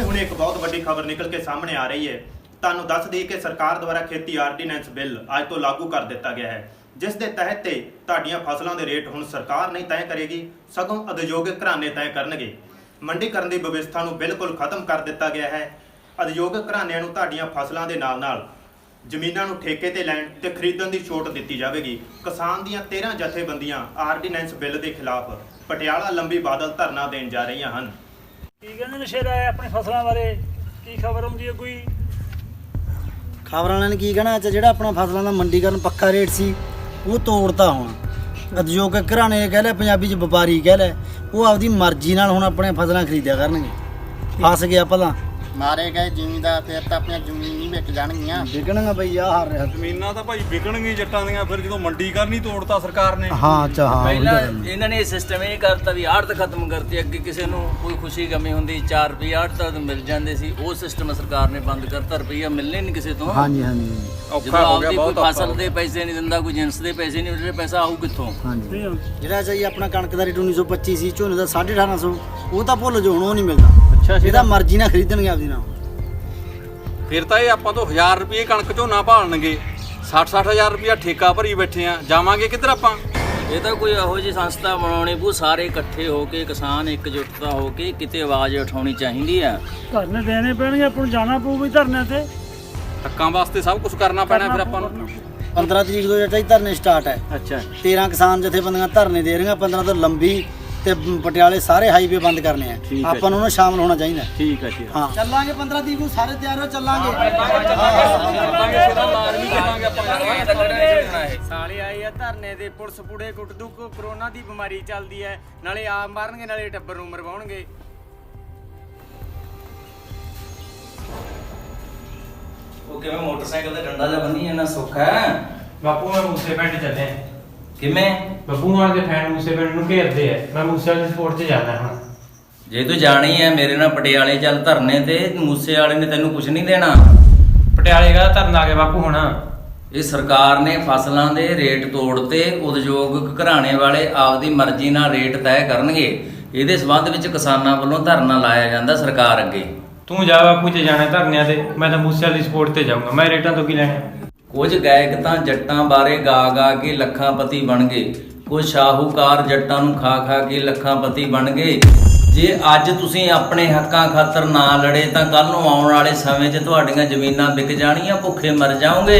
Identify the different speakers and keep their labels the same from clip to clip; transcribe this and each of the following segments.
Speaker 1: ਹੁਣੇ ਇੱਕ ਬਹੁਤ ਵੱਡੀ ਖਬਰ ਨਿਕਲ ਕੇ ਸਾਹਮਣੇ ਆ ਰਹੀ ਹੈ। ਤੁਹਾਨੂੰ ਦੱਸ ਦਈਏ ਕਿ ਸਰਕਾਰ ਦੁਆਰਾ ਖੇਤੀ ਆਰਡੀਨੈਂਸ ਬਿੱਲ ਅੱਜ ਤੋਂ ਲਾਗੂ ਕਰ ਦਿੱਤਾ ਗਿਆ ਹੈ, ਜਿਸ ਦੇ ਤਹਿਤ ਤੇ ਤੁਹਾਡੀਆਂ ਫਸਲਾਂ ਦੇ ਰੇਟ ਹੁਣ ਸਰਕਾਰ ਨਹੀਂ ਤੈਅ ਕਰੇਗੀ, ਸਗੋਂ ਉਦਯੋਗਿਕ ਘਰਾਣੇ ਤੈਅ ਕਰਨਗੇ। ਮੰਡੀਕਰਨ ਦੀ ਵਿਵਸਥਾ ਨੂੰ ਬਿਲਕੁਲ ਖਤਮ ਕਰ ਦਿੱਤਾ ਗਿਆ ਹੈ। ਉਦਯੋਗਿਕ ਘਰਾਣਿਆਂ ਨੂੰ ਤੁਹਾਡੀਆਂ ਫਸਲਾਂ ਦੇ ਨਾਲ-ਨਾਲ ਜ਼ਮੀਨਾਂ ਨੂੰ ਠੇਕੇ ਤੇ ਲੈਣ ਤੇ ਖਰੀਦਣ ਦੀ ਛੋਟ ਦਿੱਤੀ ਜਾਵੇਗੀ। ਕਿਸਾਨ ਦੀਆਂ 13 ਜਥੇਬੰਦੀਆਂ ਆਰਡੀਨੈਂਸ ਬਿੱਲ ਦੇ ਖਿਲਾਫ ਪਟਿਆਲਾ ਲੰਬੀ ਬਾਦਲ ਧਰਨਾ ਦੇਣ ਜਾ ਰਹੀਆਂ ਹਨ।
Speaker 2: ਕੀ ਕਹਿੰਦੇ ਨਸ਼ੇ ਦਾ ਆਪਣੇ ਫਸਲਾਂ ਬਾਰੇ ਕੀ ਖਬਰ ਆਉਂਦੀ ਹੈ? ਕੋਈ
Speaker 3: ਖਬਰ ਵਾਲਿਆਂ ਨੇ ਕੀ ਕਹਿਣਾ ਅੱਜ ਜਿਹੜਾ ਆਪਣਾ ਫਸਲਾਂ ਦਾ ਮੰਡੀਕਰਨ ਪੱਕਾ ਰੇਟ ਸੀ ਉਹ ਤੋੜਤਾ। ਹੁਣ ਉਦਯੋਗਿਕ ਘਰਾਣੇ ਕਹਿ ਲੈ, ਪੰਜਾਬੀ 'ਚ ਵਪਾਰੀ ਕਹਿ ਲੈ, ਉਹ ਆਪਦੀ ਮਰਜ਼ੀ ਨਾਲ ਹੁਣ ਆਪਣੇ ਫਸਲਾਂ ਖਰੀਦਿਆ ਕਰਨਗੇ। ਫਸ ਗਿਆ ਭਲਾ
Speaker 4: ਮਾਰੇ ਗਏ ਜ਼ਿਮੀਂਦਾਰ, ਫਿਰ ਤਾਂ ਆਪਣੀਆਂ ਜ਼ਮੀਨ ਨਹੀਂ ਵਿਕ ਜਾਣਗੀਆਂ।
Speaker 3: ਵਿਕਣਗਾ ਬਈ ਆ ਹਾਰ ਰਿਹਾ।
Speaker 5: ਜ਼ਮੀਨਾਂ ਤਾਂ ਭਾਈ ਵਿਕਣਗੀਆਂ ਜੱਟਾਂ ਦੀਆਂ, ਫਿਰ ਜਦੋਂ ਮੰਡੀਕਰਨ ਹੀ ਤੋੜਤਾ ਸਰਕਾਰ ਨੇ।
Speaker 3: ਹਾਂ ਅੱਛਾ ਹਾਂ
Speaker 6: ਪਹਿਲਾਂ ਇਹਨਾਂ ਨੇ ਸਿਸਟਮ ਇਹ ਕਰਤਾ ਵੀ ਆੜਤ ਖਤਮ ਕਰਤੀ। ਅੱਗੇ ਕਿਸੇ ਨੂੰ ਕੋਈ ਖੁਸ਼ੀ ਗਮੀ ਹੁੰਦੀ 4 ਰੁਪਏ ਆੜਤ ਮਿਲ ਜਾਂਦੇ ਸੀ, ਉਹ ਸਿਸਟਮ ਸਰਕਾਰ ਨੇ ਬੰਦ ਕਰਤਾ। ਰੁਪਈਆ ਮਿਲਣੇ ਨਹੀਂ ਕਿਸੇ ਤੋਂ।
Speaker 3: ਹਾਂਜੀ ਹਾਂਜੀ
Speaker 6: ਜਦੋਂ ਆਪਦੀ ਕੋਈ ਫਸਲ ਦੇ ਪੈਸੇ ਨਹੀਂ ਦਿੰਦਾ, ਕੋਈ ਜਿੰਸ ਦੇ ਪੈਸੇ ਨਹੀਂ ਦਿੰਦੇ, ਪੈਸਾ ਆਊ ਕਿੱਥੋਂ?
Speaker 3: ਹਾਂਜੀ ਜਿਹੜਾ ਚਾਹੀ ਆਪਣਾ ਕਣਕ ਦਾ ਰੇਟ 1925 ਸੀ, ਝੋਨੇ ਦਾ 1850, ਉਹ ਤਾਂ ਭੁੱਲ ਜਾਓ, ਹੁਣ ਉਹ ਨਹੀਂ ਮਿਲਦਾ। ਅੱਛਾ ਇਹਦਾ ਮਰਜ਼ੀ ਨਾਲ ਖਰੀਦਣਗੇ ਆਪਦੀ ਨਾਲ।
Speaker 5: ਫਿਰ ਤਾਂ ਇਹ ਆਪਾਂ ਤੋਂ 1000 ਰੁਪਏ ਕਣਕ ਝੋਨਾ ਭਾਲਣਗੇ, 60-60 ਹਜ਼ਾਰ ਰੁਪਇਆ ਠੇਕਾ ਭਰੀ ਬੈਠੇ ਆ। ਜਾਵਾਂਗੇ ਕਿੱਧਰ ਆਪਾਂ?
Speaker 6: ਇਹ ਤਾਂ ਕੋਈ ਇਹੋ ਜਿਹੀ ਸੰਸਥਾ ਬਣਾਉਣੀ ਪਊ, ਸਾਰੇ ਇਕੱਠੇ ਹੋ ਕੇ ਕਿਸਾਨ ਇਕਜੁੱਟਤਾ ਹੋ ਕੇ ਕਿਤੇ ਆਵਾਜ਼ ਉਠਾਉਣੀ ਚਾਹੀਦੀ ਆ।
Speaker 2: ਧਰਨੇ ਦੇਣੇ ਪੈਣਗੇ, ਆਪਾਂ ਨੂੰ ਜਾਣਾ ਪਊ ਵੀ ਧਰਨੇ ਤੇ।
Speaker 5: ਹੱਕਾਂ ਵਾਸਤੇ ਸਭ ਕੁਝ ਕਰਨਾ ਪੈਣਾ ਫਿਰ ਆਪਾਂ ਨੂੰ।
Speaker 3: 15 ਤਰੀਕ ਤੋਂ ਜਿਹੜਾ ਧਰਨੇ ਸਟਾਰਟ ਹੈ।
Speaker 6: ਅੱਛਾ
Speaker 3: 13 ਕਿਸਾਨ ਜਥੇਬੰਦੀਆਂ ਧਰਨੇ ਦੇ ਰਹੀਆਂ। 15 ਤੋਂ ਲੰਬੀ ਤੇ ਪਟਿਆਲੇ ਸਾਰੇ ਹਾਈਵੇ ਬੰਦ ਕਰਨੇ ਆ। ਆਪਾਂ ਨੂੰ ਉਹਨਾਂ ਸ਼ਾਮਲ ਹੋਣਾ ਚਾਹੀਦਾ।
Speaker 6: ਠੀਕ ਹੈ ਜੀ।
Speaker 3: ਹਾਂ ਚੱਲਾਂਗੇ 15 ਤਰੀਕ ਨੂੰ, ਸਾਰੇ ਤਿਆਰ ਹੋ, ਚੱਲਾਂਗੇ।
Speaker 7: ਸਾਲੇ ਆਏ ਆ ਧਰਨੇ ਦੇ, ਪੁਲਿਸ ਪੁੜੇ ਕੁੱਟ ਦੂ। ਕਰੋਨਾ ਦੀ ਬਿਮਾਰੀ ਚੱਲਦੀ ਐ, ਨਾਲੇ ਆਪ ਮਾਰਨਗੇ ਨਾਲੇ ਟੱਬਰ ਨੂੰ ਮਰਵਾਉਣਗੇ।
Speaker 6: ਉਹ ਕਿਵੇਂ ਮੋਟਰਸਾਈਕਲ ਤੇ ਡੰਡਾ ਜਿਹਾ ਬੰਨੀ ਜਾਂਦਾ, ਸੁੱਖ ਹੈ?
Speaker 8: ਬਾਪੂ ਮੈਂ ਮੂਸੇ ਪਿੰਡ ਚੱਲੇ।
Speaker 6: ਕਿਵੇਂ?
Speaker 8: ਬੱਬੂ ਮਾਨ ਦੇ ਫੈਨ ਮੂਸੇ ਪਿੰਡ ਨੂੰ ਘੇਰਦੇ ਆ। ਮੈਂ ਮੂਸੇ ਵਾਲੇ ਸਪੋਰਟ 'ਚ ਜਾਣਾ ਹੁਣ।
Speaker 6: ਜੇ ਤੂੰ ਜਾਣੀ ਹੈ ਮੇਰੇ ਨਾਲ ਪਟਿਆਲੇ ਚੱਲ ਧਰਨੇ ਤੇ। ਮੂਸੇ ਵਾਲੇ ਨੇ ਤੈਨੂੰ ਕੁਝ ਨਹੀਂ ਦੇਣਾ।
Speaker 8: ਪਟਿਆਲੇ ਦਾ ਧਰਨਾ ਆ ਗਿਆ ਬਾਪੂ ਹੁਣ।
Speaker 6: ਇਹ ਸਰਕਾਰ ਨੇ ਫਸਲਾਂ ਦੇ ਰੇਟ ਤੋੜਤੇ। ਉਦਯੋਗਿਕ ਘਰਾਣੇ ਵਾਲੇ ਆਪਦੀ ਮਰਜ਼ੀ ਨਾਲ ਰੇਟ ਤੈਅ ਕਰਨਗੇ। ਇਹਦੇ ਸਬੰਧ ਵਿੱਚ ਕਿਸਾਨਾਂ ਵੱਲੋਂ ਧਰਨਾ ਲਾਇਆ ਜਾਂਦਾ ਸਰਕਾਰ ਅੱਗੇ।
Speaker 8: ਤੂੰ ਜਾ ਬਾਪੂ ਜੇ ਜਾਣਾ ਧਰਨਿਆਂ ਤੇ, ਮੈਂ ਤਾਂ ਮੂਸੇ ਵਾਲੀ ਸਪੋਰਟ ਤੇ ਜਾਊਂਗਾ। ਮੈਂ ਰੇਟਾਂ ਤੋਂ ਕੀ ਲੈਣਾ?
Speaker 6: ਕੁਝ ਗਾਇਕ ਤਾਂ ਜੱਟਾਂ ਬਾਰੇ ਗਾ ਗਾ ਕੇ ਲੱਖਾਂਪਤੀ ਬਣ ਗਏ। ਕੁਝ ਸ਼ਾਹੂਕਾਰ ਜੱਟਾਂ ਨੂੰ ਖਾ ਖਾ ਕੇ ਲੱਖਾਂਪਤੀ ਬਣ ਗਏ। ਜੇ ਅੱਜ ਤੁਸੀਂ ਆਪਣੇ ਹੱਕਾਂ ਖਾਤਰ ਨਾ ਲੜੇ ਤਾਂ ਕੱਲ ਨੂੰ ਆਉਣ ਵਾਲੇ ਸਮੇਂ 'ਚ ਤੁਹਾਡੀਆਂ ਜ਼ਮੀਨਾਂ ਵਿਕ ਜਾਣੀਆਂ, ਭੁੱਖੇ ਮਰ ਜਾਓਗੇ।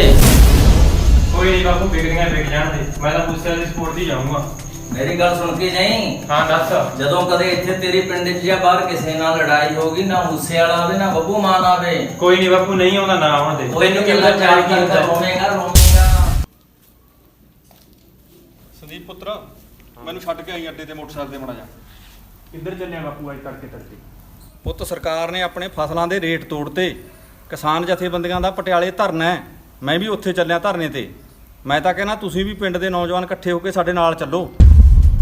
Speaker 8: ਕੋਈ ਨਹੀਂ ਬਾਪੂ, ਵਿਕਦੀਆਂ ਵਿਕ ਜਾਣ ਦੇ। ਮੈਂ ਤਾਂ ਮੂਸੇ ਵਾਲੀ ਸਪੋਰਟ ਤੇ ਜਾਊਂਗਾ।
Speaker 6: ਮੇਰੀ ਗੱਲ ਸੁਣ ਕੇ ਜਾਈਂ।
Speaker 8: ਹਾਂ ਦੱਸ।
Speaker 6: ਜਦੋਂ ਕਦੇ ਇੱਥੇ ਤੇਰੇ ਪਿੰਡ 'ਚ ਜਾਂ ਬਾਹਰ ਕਿਸੇ ਨਾਲ ਲੜਾਈ ਹੋਗੀ, ਨਾ ਮੂਸੇ ਵਾਲਾ ਆਵੇ ਨਾ ਬੱਬੂ ਮਾਨ ਆਵੇ।
Speaker 8: ਕੋਈ ਨਹੀਂ ਬਾਪੂ, ਨਹੀਂ ਆਉਂਦਾ ਨਾ ਆਉਣ ਦੇ।
Speaker 6: ਤੈਨੂੰ ਕਿੰਨਾ ਚਾਰ ਕਰਦਾ ਰੋਵੇਂਗਾ।
Speaker 5: ਸੰਦੀਪ ਪੁੱਤਰ, ਮੈਨੂੰ ਛੱਡ ਕੇ ਆਈ ਅੱਡੇ ਤੇ ਮੋਟਰਸਾਈਕਲ ਤੇ ਮੜਾ ਜਾ।
Speaker 8: ਕਿੱਧਰ ਚੱਲਿਆ ਬਾਪੂ ਅੱਜ ਤੜਕੇ?
Speaker 5: ਪੁੱਤ ਸਰਕਾਰ ਨੇ ਆਪਣੇ ਫਸਲਾਂ ਦੇ ਰੇਟ ਤੋੜਤੇ। ਕਿਸਾਨ ਜਥੇਬੰਦੀਆਂ ਦਾ ਪਟਿਆਲੇ ਧਰਨਾ ਹੈ। ਮੈਂ ਵੀ ਉੱਥੇ ਚੱਲਿਆ ਧਰਨੇ ਤੇ। ਮੈਂ ਤਾਂ ਕਹਿੰਦਾ ਤੁਸੀਂ ਵੀ ਪਿੰਡ ਦੇ ਨੌਜਵਾਨ ਇਕੱਠੇ ਹੋ ਕੇ ਸਾਡੇ ਨਾਲ ਚੱਲੋ।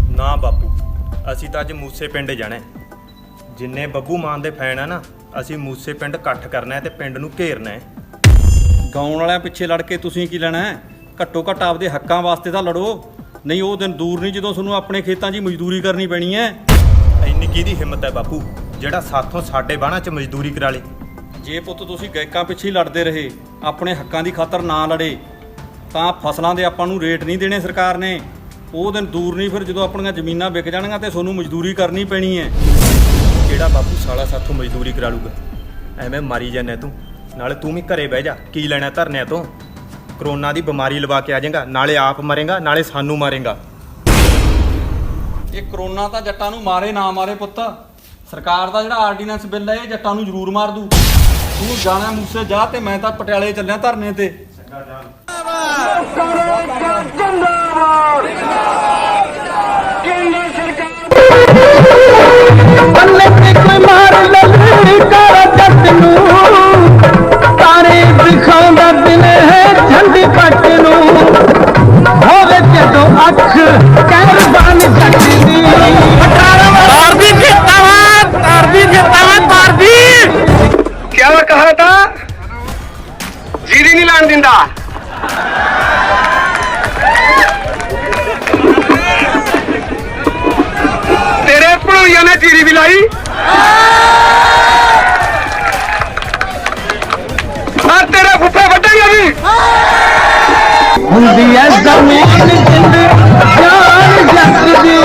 Speaker 1: ਨਾ ਬਾਪੂ, ਅਸੀਂ ਤਾਂ ਅੱਜ ਮੂਸੇ ਪਿੰਡ ਜਾਣਾ। ਜਿੰਨੇ ਬੱਬੂ ਮਾਨ ਦੇ ਫੈਨ ਆ ਨਾ, ਅਸੀਂ ਮੂਸੇ ਪਿੰਡ ਇਕੱਠ ਕਰਨਾ ਹੈ ਤੇ ਪਿੰਡ ਨੂੰ ਘੇਰਨਾ ਹੈ।
Speaker 5: ਗਾਉਣ ਵਾਲਿਆਂ ਪਿੱਛੇ ਲੜ ਕੇ ਤੁਸੀਂ ਕੀ ਲੈਣਾ ਹੈ? ਘੱਟੋ ਘੱਟ ਆਪਦੇ ਹੱਕਾਂ ਵਾਸਤੇ ਤਾਂ ਲੜੋ। ਨਹੀਂ ਉਹ ਦਿਨ ਦੂਰ ਨਹੀਂ ਜਦੋਂ ਤੁਹਾਨੂੰ ਆਪਣੇ ਖੇਤਾਂ 'ਚ ਮਜ਼ਦੂਰੀ ਕਰਨੀ ਪੈਣੀ ਹੈ।
Speaker 1: ਇੰਨੀ ਕਿਹਦੀ ਹਿੰਮਤ ਹੈ ਬਾਪੂ ਜਿਹੜਾ ਸਾਥੋਂ ਸਾਡੇ ਬਾਣਾ 'ਚ ਮਜ਼ਦੂਰੀ ਕਰਾ ਲੇ?
Speaker 5: ਜੇ ਪੁੱਤ ਤੁਸੀਂ ਗਾਇਕਾਂ ਪਿੱਛੇ ਹੀ ਲੜਦੇ ਰਹੇ, ਆਪਣੇ ਹੱਕਾਂ ਦੀ ਖਾਤਰ ਨਾ ਲੜੇ, ਤਾਂ ਫਸਲਾਂ ਦੇ ਆਪਾਂ ਨੂੰ ਰੇਟ ਨਹੀਂ ਦੇਣੇ ਸਰਕਾਰ ਨੇ। ਉਹ ਦਿਨ ਦੂਰ ਨਹੀਂ ਫਿਰ ਜਦੋਂ ਆਪਣੀਆਂ ਜ਼ਮੀਨਾਂ ਵਿਕ ਜਾਣਗੀਆਂ ਤੇ ਤੁਹਾਨੂੰ ਮਜ਼ਦੂਰੀ ਕਰਨੀ ਪੈਣੀ ਹੈ।
Speaker 1: ਕਿਹੜਾ ਬਾਪੂ ਸਾਲਾ ਸਾਥੋਂ ਮਜ਼ਦੂਰੀ ਕਰਾ ਲੂਗਾ? ਐਵੇਂ ਮਾਰੀ ਜਾਂਦਾ ਤੂੰ। ਨਾਲੇ ਤੂੰ ਵੀ ਘਰੇ ਬਹਿ ਜਾ, ਕੀ ਲੈਣਾ ਧਰਨਿਆਂ ਤੋਂ? ਕਰੋਨਾ ਦੀ ਬਿਮਾਰੀ ਲਵਾ ਕੇ ਆ ਜਾਏਗਾ, ਨਾਲੇ ਆਪ ਮਰੇਗਾ ਨਾਲੇ ਸਾਨੂੰ ਮਾਰੇਗਾ।
Speaker 5: ਇਹ ਕਰੋਨਾ ਤਾਂ ਜੱਟਾਂ ਨੂੰ ਮਾਰੇ ਨਾ ਮਾਰੇ ਪੁੱਤ, ਸਰਕਾਰ ਦਾ ਜਿਹੜਾ ਆਰਡੀਨੈਂਸ ਬਿੱਲ ਹੈ ਇਹ ਜੱਟਾਂ ਨੂੰ ਜ਼ਰੂਰ ਮਾਰ ਦੂ। ਤੂੰ ਜਾਣਾ ਮੂਸੇ ਜਾ ਤੇ ਮੈਂ ਤਾਂ ਪਟਿਆਲੇ ਚੱਲਿਆ ਧਰਨੇ ਤੇ।
Speaker 9: ਬੱਲੇ ਤੇ ਕੋਈ ਮਾਰ ਲੱਲੇ ਕਰ ਜੱਟ ਨੂੰ, ਤਾਰੇ ਦਿਖਾਉਂਦਾ ਦਿਨ ਹੈ ਝੰਡੀ ਪੱਟ ਨੂੰ। ਹੋਵੇ ਜਦੋਂ ਅੱਖ ਕਹਿਰਬਾਨ ਜੱਟ ਦੀ, ਤਾਰ ਦੀ ਜਿੱਤਾਵਾਂ, ਤਾਰ ਦੀ ਜਿੱਤਾਵਾਂ, ਤਾਰ ਦੀ।
Speaker 10: क्या कहा था? जीरी नहीं लान दिंदा। तेरे भड़ोइया ने जीरी भी लाई।
Speaker 9: ਹੁੰਦੀ ਐ ਜ਼ਮੀਨ ਜਿੰਦ ਜਾਨ ਜੱਟ ਦੀ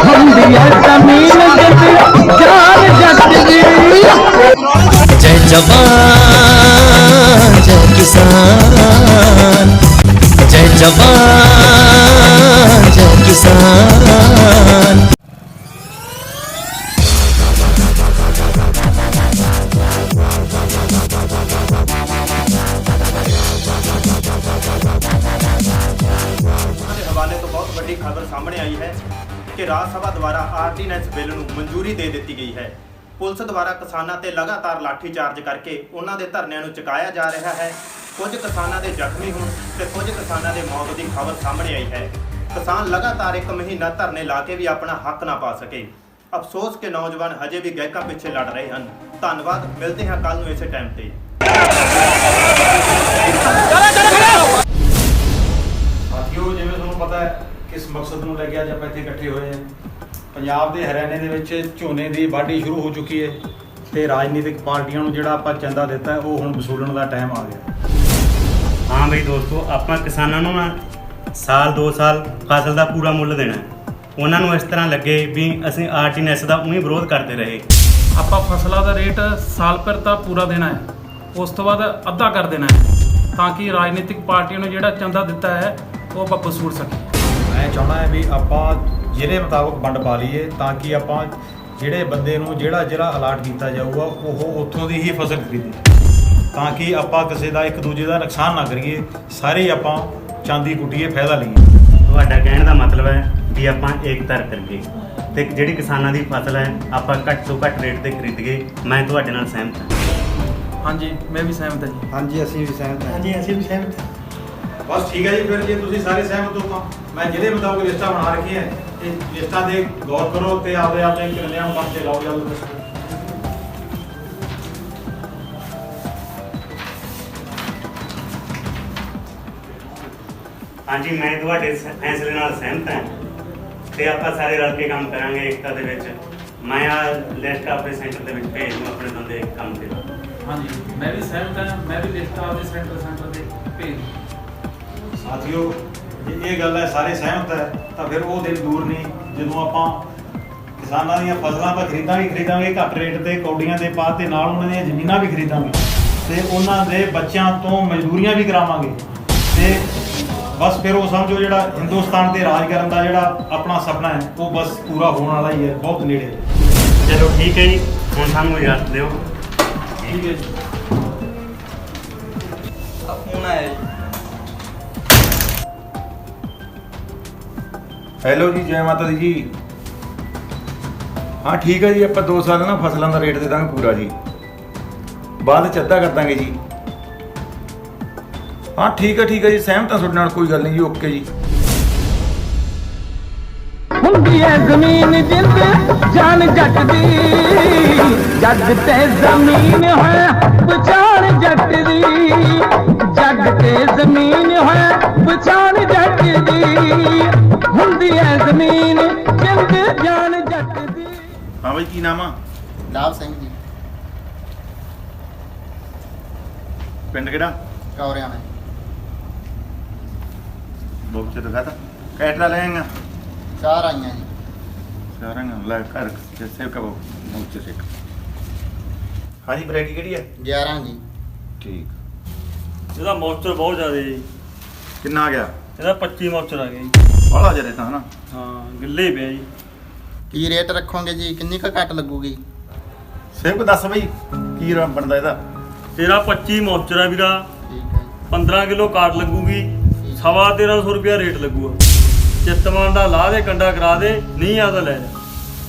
Speaker 9: ਹੁੰਦੀ ਐ ਜ਼ਮੀਨ ਜਿੰਦ ਜਾਨ ਜੱਟ ਦੀ
Speaker 11: जय जवान जय किसान जय जवान जय किसान।
Speaker 1: ਦੇ ਹਵਾਲੇ ਤੋਂ ਬਹੁਤ ਵੱਡੀ ਖਬਰ ਸਾਹਮਣੇ ਆਈ ਹੈ ਕਿ ਰਾਜ ਸਭਾ ਦੁਆਰਾ ਆਰਡੀਨੈਂਸ ਬਿੱਲ ਨੂੰ ਮਨਜ਼ੂਰੀ ਦੇ ਦਿੱਤੀ ਗਈ ਹੈ। ਪੁਲਿਸ ਦੁਆਰਾ ਕਿਸਾਨਾਂ ਤੇ ਲਗਾਤਾਰ ਲਾਠੀਚਾਰਜ ਕਰਕੇ ਉਹਨਾਂ ਦੇ ਧਰਨਿਆਂ ਨੂੰ ਚੁਕਾਇਆ ਜਾ ਰਿਹਾ ਹੈ। ਕੁਝ ਕਿਸਾਨਾਂ ਦੇ ਜ਼ਖਮੀ ਹੋਣ ਤੇ ਕੁਝ ਕਿਸਾਨਾਂ ਦੇ ਮੌਤ ਦੀ ਖਬਰ ਸਾਹਮਣੇ ਆਈ ਹੈ। ਕਿਸਾਨ ਲਗਾਤਾਰ 1 ਮਹੀਨਾ ਧਰਨੇ ਲਾ ਕੇ ਵੀ ਆਪਣਾ ਹੱਕ ਨਾ ਪਾ ਸਕੇ। ਅਫਸੋਸ ਕਿ ਨੌਜਵਾਨ ਹਜੇ ਵੀ ਗਾਇਕਾਂ ਪਿੱਛੇ ਲੜ ਰਹੇ ਹਨ। ਧੰਨਵਾਦ, ਮਿਲਦੇ ਹਾਂ ਕੱਲ ਨੂੰ ਇਸੇ ਟਾਈਮ ਤੇ।
Speaker 5: ਸਾਥੀਓ, ਜਿਵੇਂ ਤੁਹਾਨੂੰ ਪਤਾ ਹੈ ਕਿਸ ਮਕਸਦ ਨੂੰ ਲੈ ਕੇ ਅੱਜ ਆਪਾਂ ਇੱਥੇ ਇਕੱਠੇ ਹੋਏ ਹਾਂ। ਪੰਜਾਬ ਦੇ ਹਰਿਆਣੇ ਦੇ ਵਿੱਚ ਝੋਨੇ ਦੀ ਵਾਢੀ ਸ਼ੁਰੂ ਹੋ ਚੁੱਕੀ ਹੈ ਤੇ ਰਾਜਨੀਤਿਕ ਪਾਰਟੀਆਂ ਨੂੰ ਜਿਹੜਾ ਆਪਾਂ ਚੰਦਾ ਦਿੱਤਾ ਹੈ ਉਹ ਹੁਣ ਵਸੂਲਣ ਦਾ ਟਾਈਮ ਆ ਗਿਆ।
Speaker 12: ਹਾਂ ਬਈ ਦੋਸਤੋ, ਆਪਾਂ ਕਿਸਾਨਾਂ ਨੂੰ ਨਾ ਸਾਲ 2 ਸਾਲ ਫਸਲ ਦਾ ਪੂਰਾ ਮੁੱਲ ਦੇਣਾ ਹੈ। ਉਹਨਾਂ ਨੂੰ ਇਸ ਤਰ੍ਹਾਂ ਲੱਗੇ ਵੀ ਅਸੀਂ ਆਰਡੀਨੈਂਸ ਦਾ ਉਹੀ ਵਿਰੋਧ ਕਰਦੇ ਰਹੇ।
Speaker 8: ਆਪਾਂ ਫਸਲਾਂ ਦਾ ਰੇਟ ਸਾਲ ਭਰ ਤਾਂ ਪੂਰਾ ਦੇਣਾ ਹੈ, ਉਸ ਤੋਂ ਬਾਅਦ ਅੱਧਾ ਕਰ ਦੇਣਾ ਹੈ ਤਾਂ ਕਿ ਰਾਜਨੀਤਿਕ ਪਾਰਟੀਆਂ ਨੂੰ ਜਿਹੜਾ ਚੰਦਾ ਦਿੱਤਾ ਹੈ ਉਹ ਆਪਾਂ ਵਸੂਲ ਸਕੀਏ।
Speaker 5: ਮੈਂ ਚਾਹੁੰਦਾ ਹਾਂ ਵੀ ਆਪਾਂ ਜਿਹੜੇ ਮੁਤਾਬਕ ਵੰਡ ਪਾ ਲਈਏ ਤਾਂ ਕਿ ਆਪਾਂ ਜਿਹੜੇ ਬੰਦੇ ਨੂੰ ਜਿਹੜਾ ਅਲਾਟ ਕੀਤਾ ਜਾਊਗਾ ਉਹ ਉੱਥੋਂ ਦੀ ਹੀ ਫਸਲ ਖਰੀਦੇ, ਤਾਂ ਕਿ ਆਪਾਂ ਕਿਸੇ ਦਾ ਇੱਕ ਦੂਜੇ ਦਾ ਨੁਕਸਾਨ ਨਾ ਕਰੀਏ, ਸਾਰੇ ਆਪਾਂ ਚਾਂਦੀ ਕੁੱਟੀਏ, ਫਾਇਦਾ ਲਈਏ।
Speaker 12: ਤੁਹਾਡਾ ਕਹਿਣ ਦਾ ਮਤਲਬ ਹੈ ਵੀ ਆਪਾਂ ਏਕਤਾ ਕਰੀਏ ਤੇ ਜਿਹੜੀ ਕਿਸਾਨਾਂ ਦੀ ਫਸਲ ਹੈ ਆਪਾਂ ਘੱਟ ਤੋਂ ਘੱਟ ਰੇਟ ਤੇ ਖਰੀਦੀਏ। ਮੈਂ ਤੁਹਾਡੇ ਨਾਲ ਸਹਿਮਤ ਹਾਂ।
Speaker 8: ਹਾਂਜੀ, ਮੈਂ ਵੀ ਸਹਿਮਤ ਹਾਂ ਜੀ।
Speaker 3: ਹਾਂਜੀ, ਅਸੀਂ ਵੀ ਸਹਿਮਤ ਹਾਂ।
Speaker 2: ਹਾਂਜੀ, ਅਸੀਂ ਵੀ ਸਹਿਮਤ ਹਾਂ।
Speaker 5: ਬਸ ਠੀਕ ਹੈ ਜੀ, ਫਿਰ ਜੇ ਤੁਸੀਂ ਸਾਰੇ ਸਹਿਮਤ ਹੋ ਤਾਂ ਮੈਂ ਜਿਹਦੇ ਮੁਤਾਬਕ ਲਿਸਟਾਂ ਬਣਾ ਰੱਖੀਆਂ ਇਹ ਲਿਸਟਾਂ ਦੇ ਗੌਰ ਕਰੋ ਤੇ ਆਪਣੇ ਕਿਰਲਿਆਂ ਨੂੰ ਕੰਮ ਤੇ ਲਾਓ ਜਲਦ।
Speaker 12: ਹਾਂਜੀ, ਮੈਂ ਤੁਹਾਡੇ ਫੈਸਲੇ ਨਾਲ ਸਹਿਮਤ ਹਾਂ ਤੇ ਆਪਾਂ ਸਾਰੇ ਰਲ ਕੇ ਕੰਮ ਕਰਾਂਗੇ ਏਕਤਾ ਦੇ ਵਿੱਚ। ਮੈਂ ਆ ਲਿਸਟ ਆਪਣੇ ਸੈਂਟਰ ਦੇ ਵਿੱਚ ਭੇਜ ਦੂੰ ਆਪਣੇ ਬੰਦੇ ਕੰਮ ਤੇ।
Speaker 8: ਹਾਂਜੀ, ਮੈਂ ਵੀ ਸਹਿਮਤ ਹਾਂ। ਮੈਂ ਵੀ ਲਿਸਟ ਆਪਦੇ ਸੈਂਟਰ ਦੇ ਭੇਜ।
Speaker 5: ਸਾਥੀਓ, ਜੇ ਇਹ ਗੱਲ ਹੈ ਸਾਰੇ ਸਹਿਮਤ ਹੈ ਤਾਂ ਫਿਰ ਉਹ ਦਿਨ ਦੂਰ ਨਹੀਂ ਜਦੋਂ ਆਪਾਂ ਕਿਸਾਨਾਂ ਦੀਆਂ ਫਸਲਾਂ ਤਾਂ ਖਰੀਦਾਂਗੇ ਘੱਟ ਰੇਟ ਤੇ, ਕੌਡੀਆਂ ਦੇ ਪਾ ਤੇ ਨਾਲ ਉਹਨਾਂ ਦੀਆਂ ਜ਼ਮੀਨਾਂ ਵੀ ਖਰੀਦਾਂਗੇ ਤੇ ਉਹਨਾਂ ਦੇ ਬੱਚਿਆਂ ਤੋਂ ਮਜ਼ਦੂਰੀਆਂ ਵੀ ਕਰਾਵਾਂਗੇ ਤੇ ਬਸ ਫਿਰ ਉਹ ਸਮਝੋ ਜਿਹੜਾ ਹਿੰਦੁਸਤਾਨ ਤੇ ਰਾਜ ਕਰਨ ਦਾ ਜਿਹੜਾ ਆਪਣਾ ਸੁਪਨਾ ਹੈ ਉਹ ਬਸ ਪੂਰਾ ਹੋਣ ਵਾਲਾ ਹੀ ਹੈ, ਬਹੁਤ ਨੇੜੇ।
Speaker 12: ਚਲੋ ਠੀਕ ਹੈ ਜੀ, ਹੁਣ ਸਾਨੂੰ ਇਜਾਜ਼ਤ ਦਿਓ।
Speaker 5: ਠੀਕ ਹੈ ਜੀ।
Speaker 7: ਫੋਨ ਆਇਆ ਜੀ।
Speaker 13: ਹੈਲੋ ਜੀ, ਜੈ ਮਾਤਾ ਦੀ ਜੀ। ਹਾਂ ਠੀਕ ਹੈ ਜੀ, ਆਪਾਂ 2 ਸਾਲ ਨਾ ਫਸਲਾਂ ਦਾ ਰੇਟ ਦੇ ਦਾਂਗੇ ਪੂਰਾ ਜੀ, ਬਾਅਦ ਚ ਅੱਧਾ ਕਰ ਦਾਂਗੇ ਜੀ। ਹਾਂ ਠੀਕ ਹੈ ਜੀ, ਸਹਿਮਤ ਹਾਂ ਤੁਹਾਡੇ ਨਾਲ, ਕੋਈ ਗੱਲ ਨਹੀਂ ਜੀ, ਓਕੇ ਜੀ।
Speaker 9: ਹੁੰਦੀ ਐ ਜ਼ਮੀਨ ਜਿੰਦ ਜਾਨ ਜੱਟ ਦੀ ਜੱਗ ਤੇ ਜ਼ਮੀਨ ਹੋਇਆ ਪਛਾਣ ਜੱਟ ਦੀ ਜੱਗ ਤੇ ਜ਼ਮੀਨ ਹੋਇਆ ਪਛਾਣ ਜੱਟ ਦੀ ਹੁੰਦੀ ਐ ਜ਼ਮੀਨ ਜਿੰਦ ਜਾਨ ਜੱਟ ਦੀ।
Speaker 13: ਹਾਂ ਬਾਈ, ਕੀ ਨਾਮ ਆ?
Speaker 4: ਲਾਭ ਸਿੰਘ ਜੀ,
Speaker 13: ਪਿੰਡ ਕਿਹੜਾ?
Speaker 4: ਕੌਰਿਆਂ ਨੇ।
Speaker 13: ਬੁੱਕ ਚ ਦਿਖਾਤਾ ਕੈਟਰਾ ਲੈ ਆਏਗਾ?
Speaker 4: 4 ਆਈਆਂ ਜੀ।
Speaker 13: ਸਾਰਾ ਲੈ ਘਰ ਸੇਵ ਕਬੋ ਬੁੱਕ ਚ ਸਿੱਖ। ਹਾਂਜੀ, ਵੈਰਾਈਟੀ ਕਿਹੜੀ ਆ?
Speaker 4: 11 ਜੀ।
Speaker 13: ਠੀਕ।
Speaker 8: ਇਹਦਾ ਮੌਇਸਚਰ ਬਹੁਤ ਜ਼ਿਆਦਾ ਜੀ।
Speaker 13: ਕਿੰਨਾ ਆ ਗਿਆ?
Speaker 8: ਇਹਦਾ 25 ਮੌਇਸਚਰ ਆ ਗਿਆ ਜੀ।
Speaker 13: ਬਾਹਲਾ ਜਰੇ ਤਾਂ ਹਨਾ?
Speaker 8: ਹਾਂ, ਗਿੱਲੇ ਹੀ ਪਿਆ ਜੀ।
Speaker 4: ਕੀ ਰੇਟ ਰੱਖੋਗੇ ਜੀ? ਕਿੰਨੀ ਕੁ ਘੱਟ ਲੱਗੂਗੀ?
Speaker 13: ਸੇਵ ਦੱਸ ਬਈ ਕੀ ਬਣਦਾ ਇਹਦਾ?
Speaker 8: ਤੇਰਾ 25 ਮੌਇਸਚਰ ਆ ਵੀਰਾ।
Speaker 4: ਠੀਕ ਹੈ
Speaker 8: 15 ਕਿਲੋ ਕਾਟ ਲੱਗੂਗੀ, 1350 ਰੁਪਇਆ ਰੇਟ ਲੱਗੂਗਾ। ਚਿੱਤਮਾਨ ਦਾ ਲਾ ਦੇ, ਕੰਡਾ ਕਰਾ ਦੇ, ਨਹੀਂ ਆਦਾ ਲੈ ਜਾ।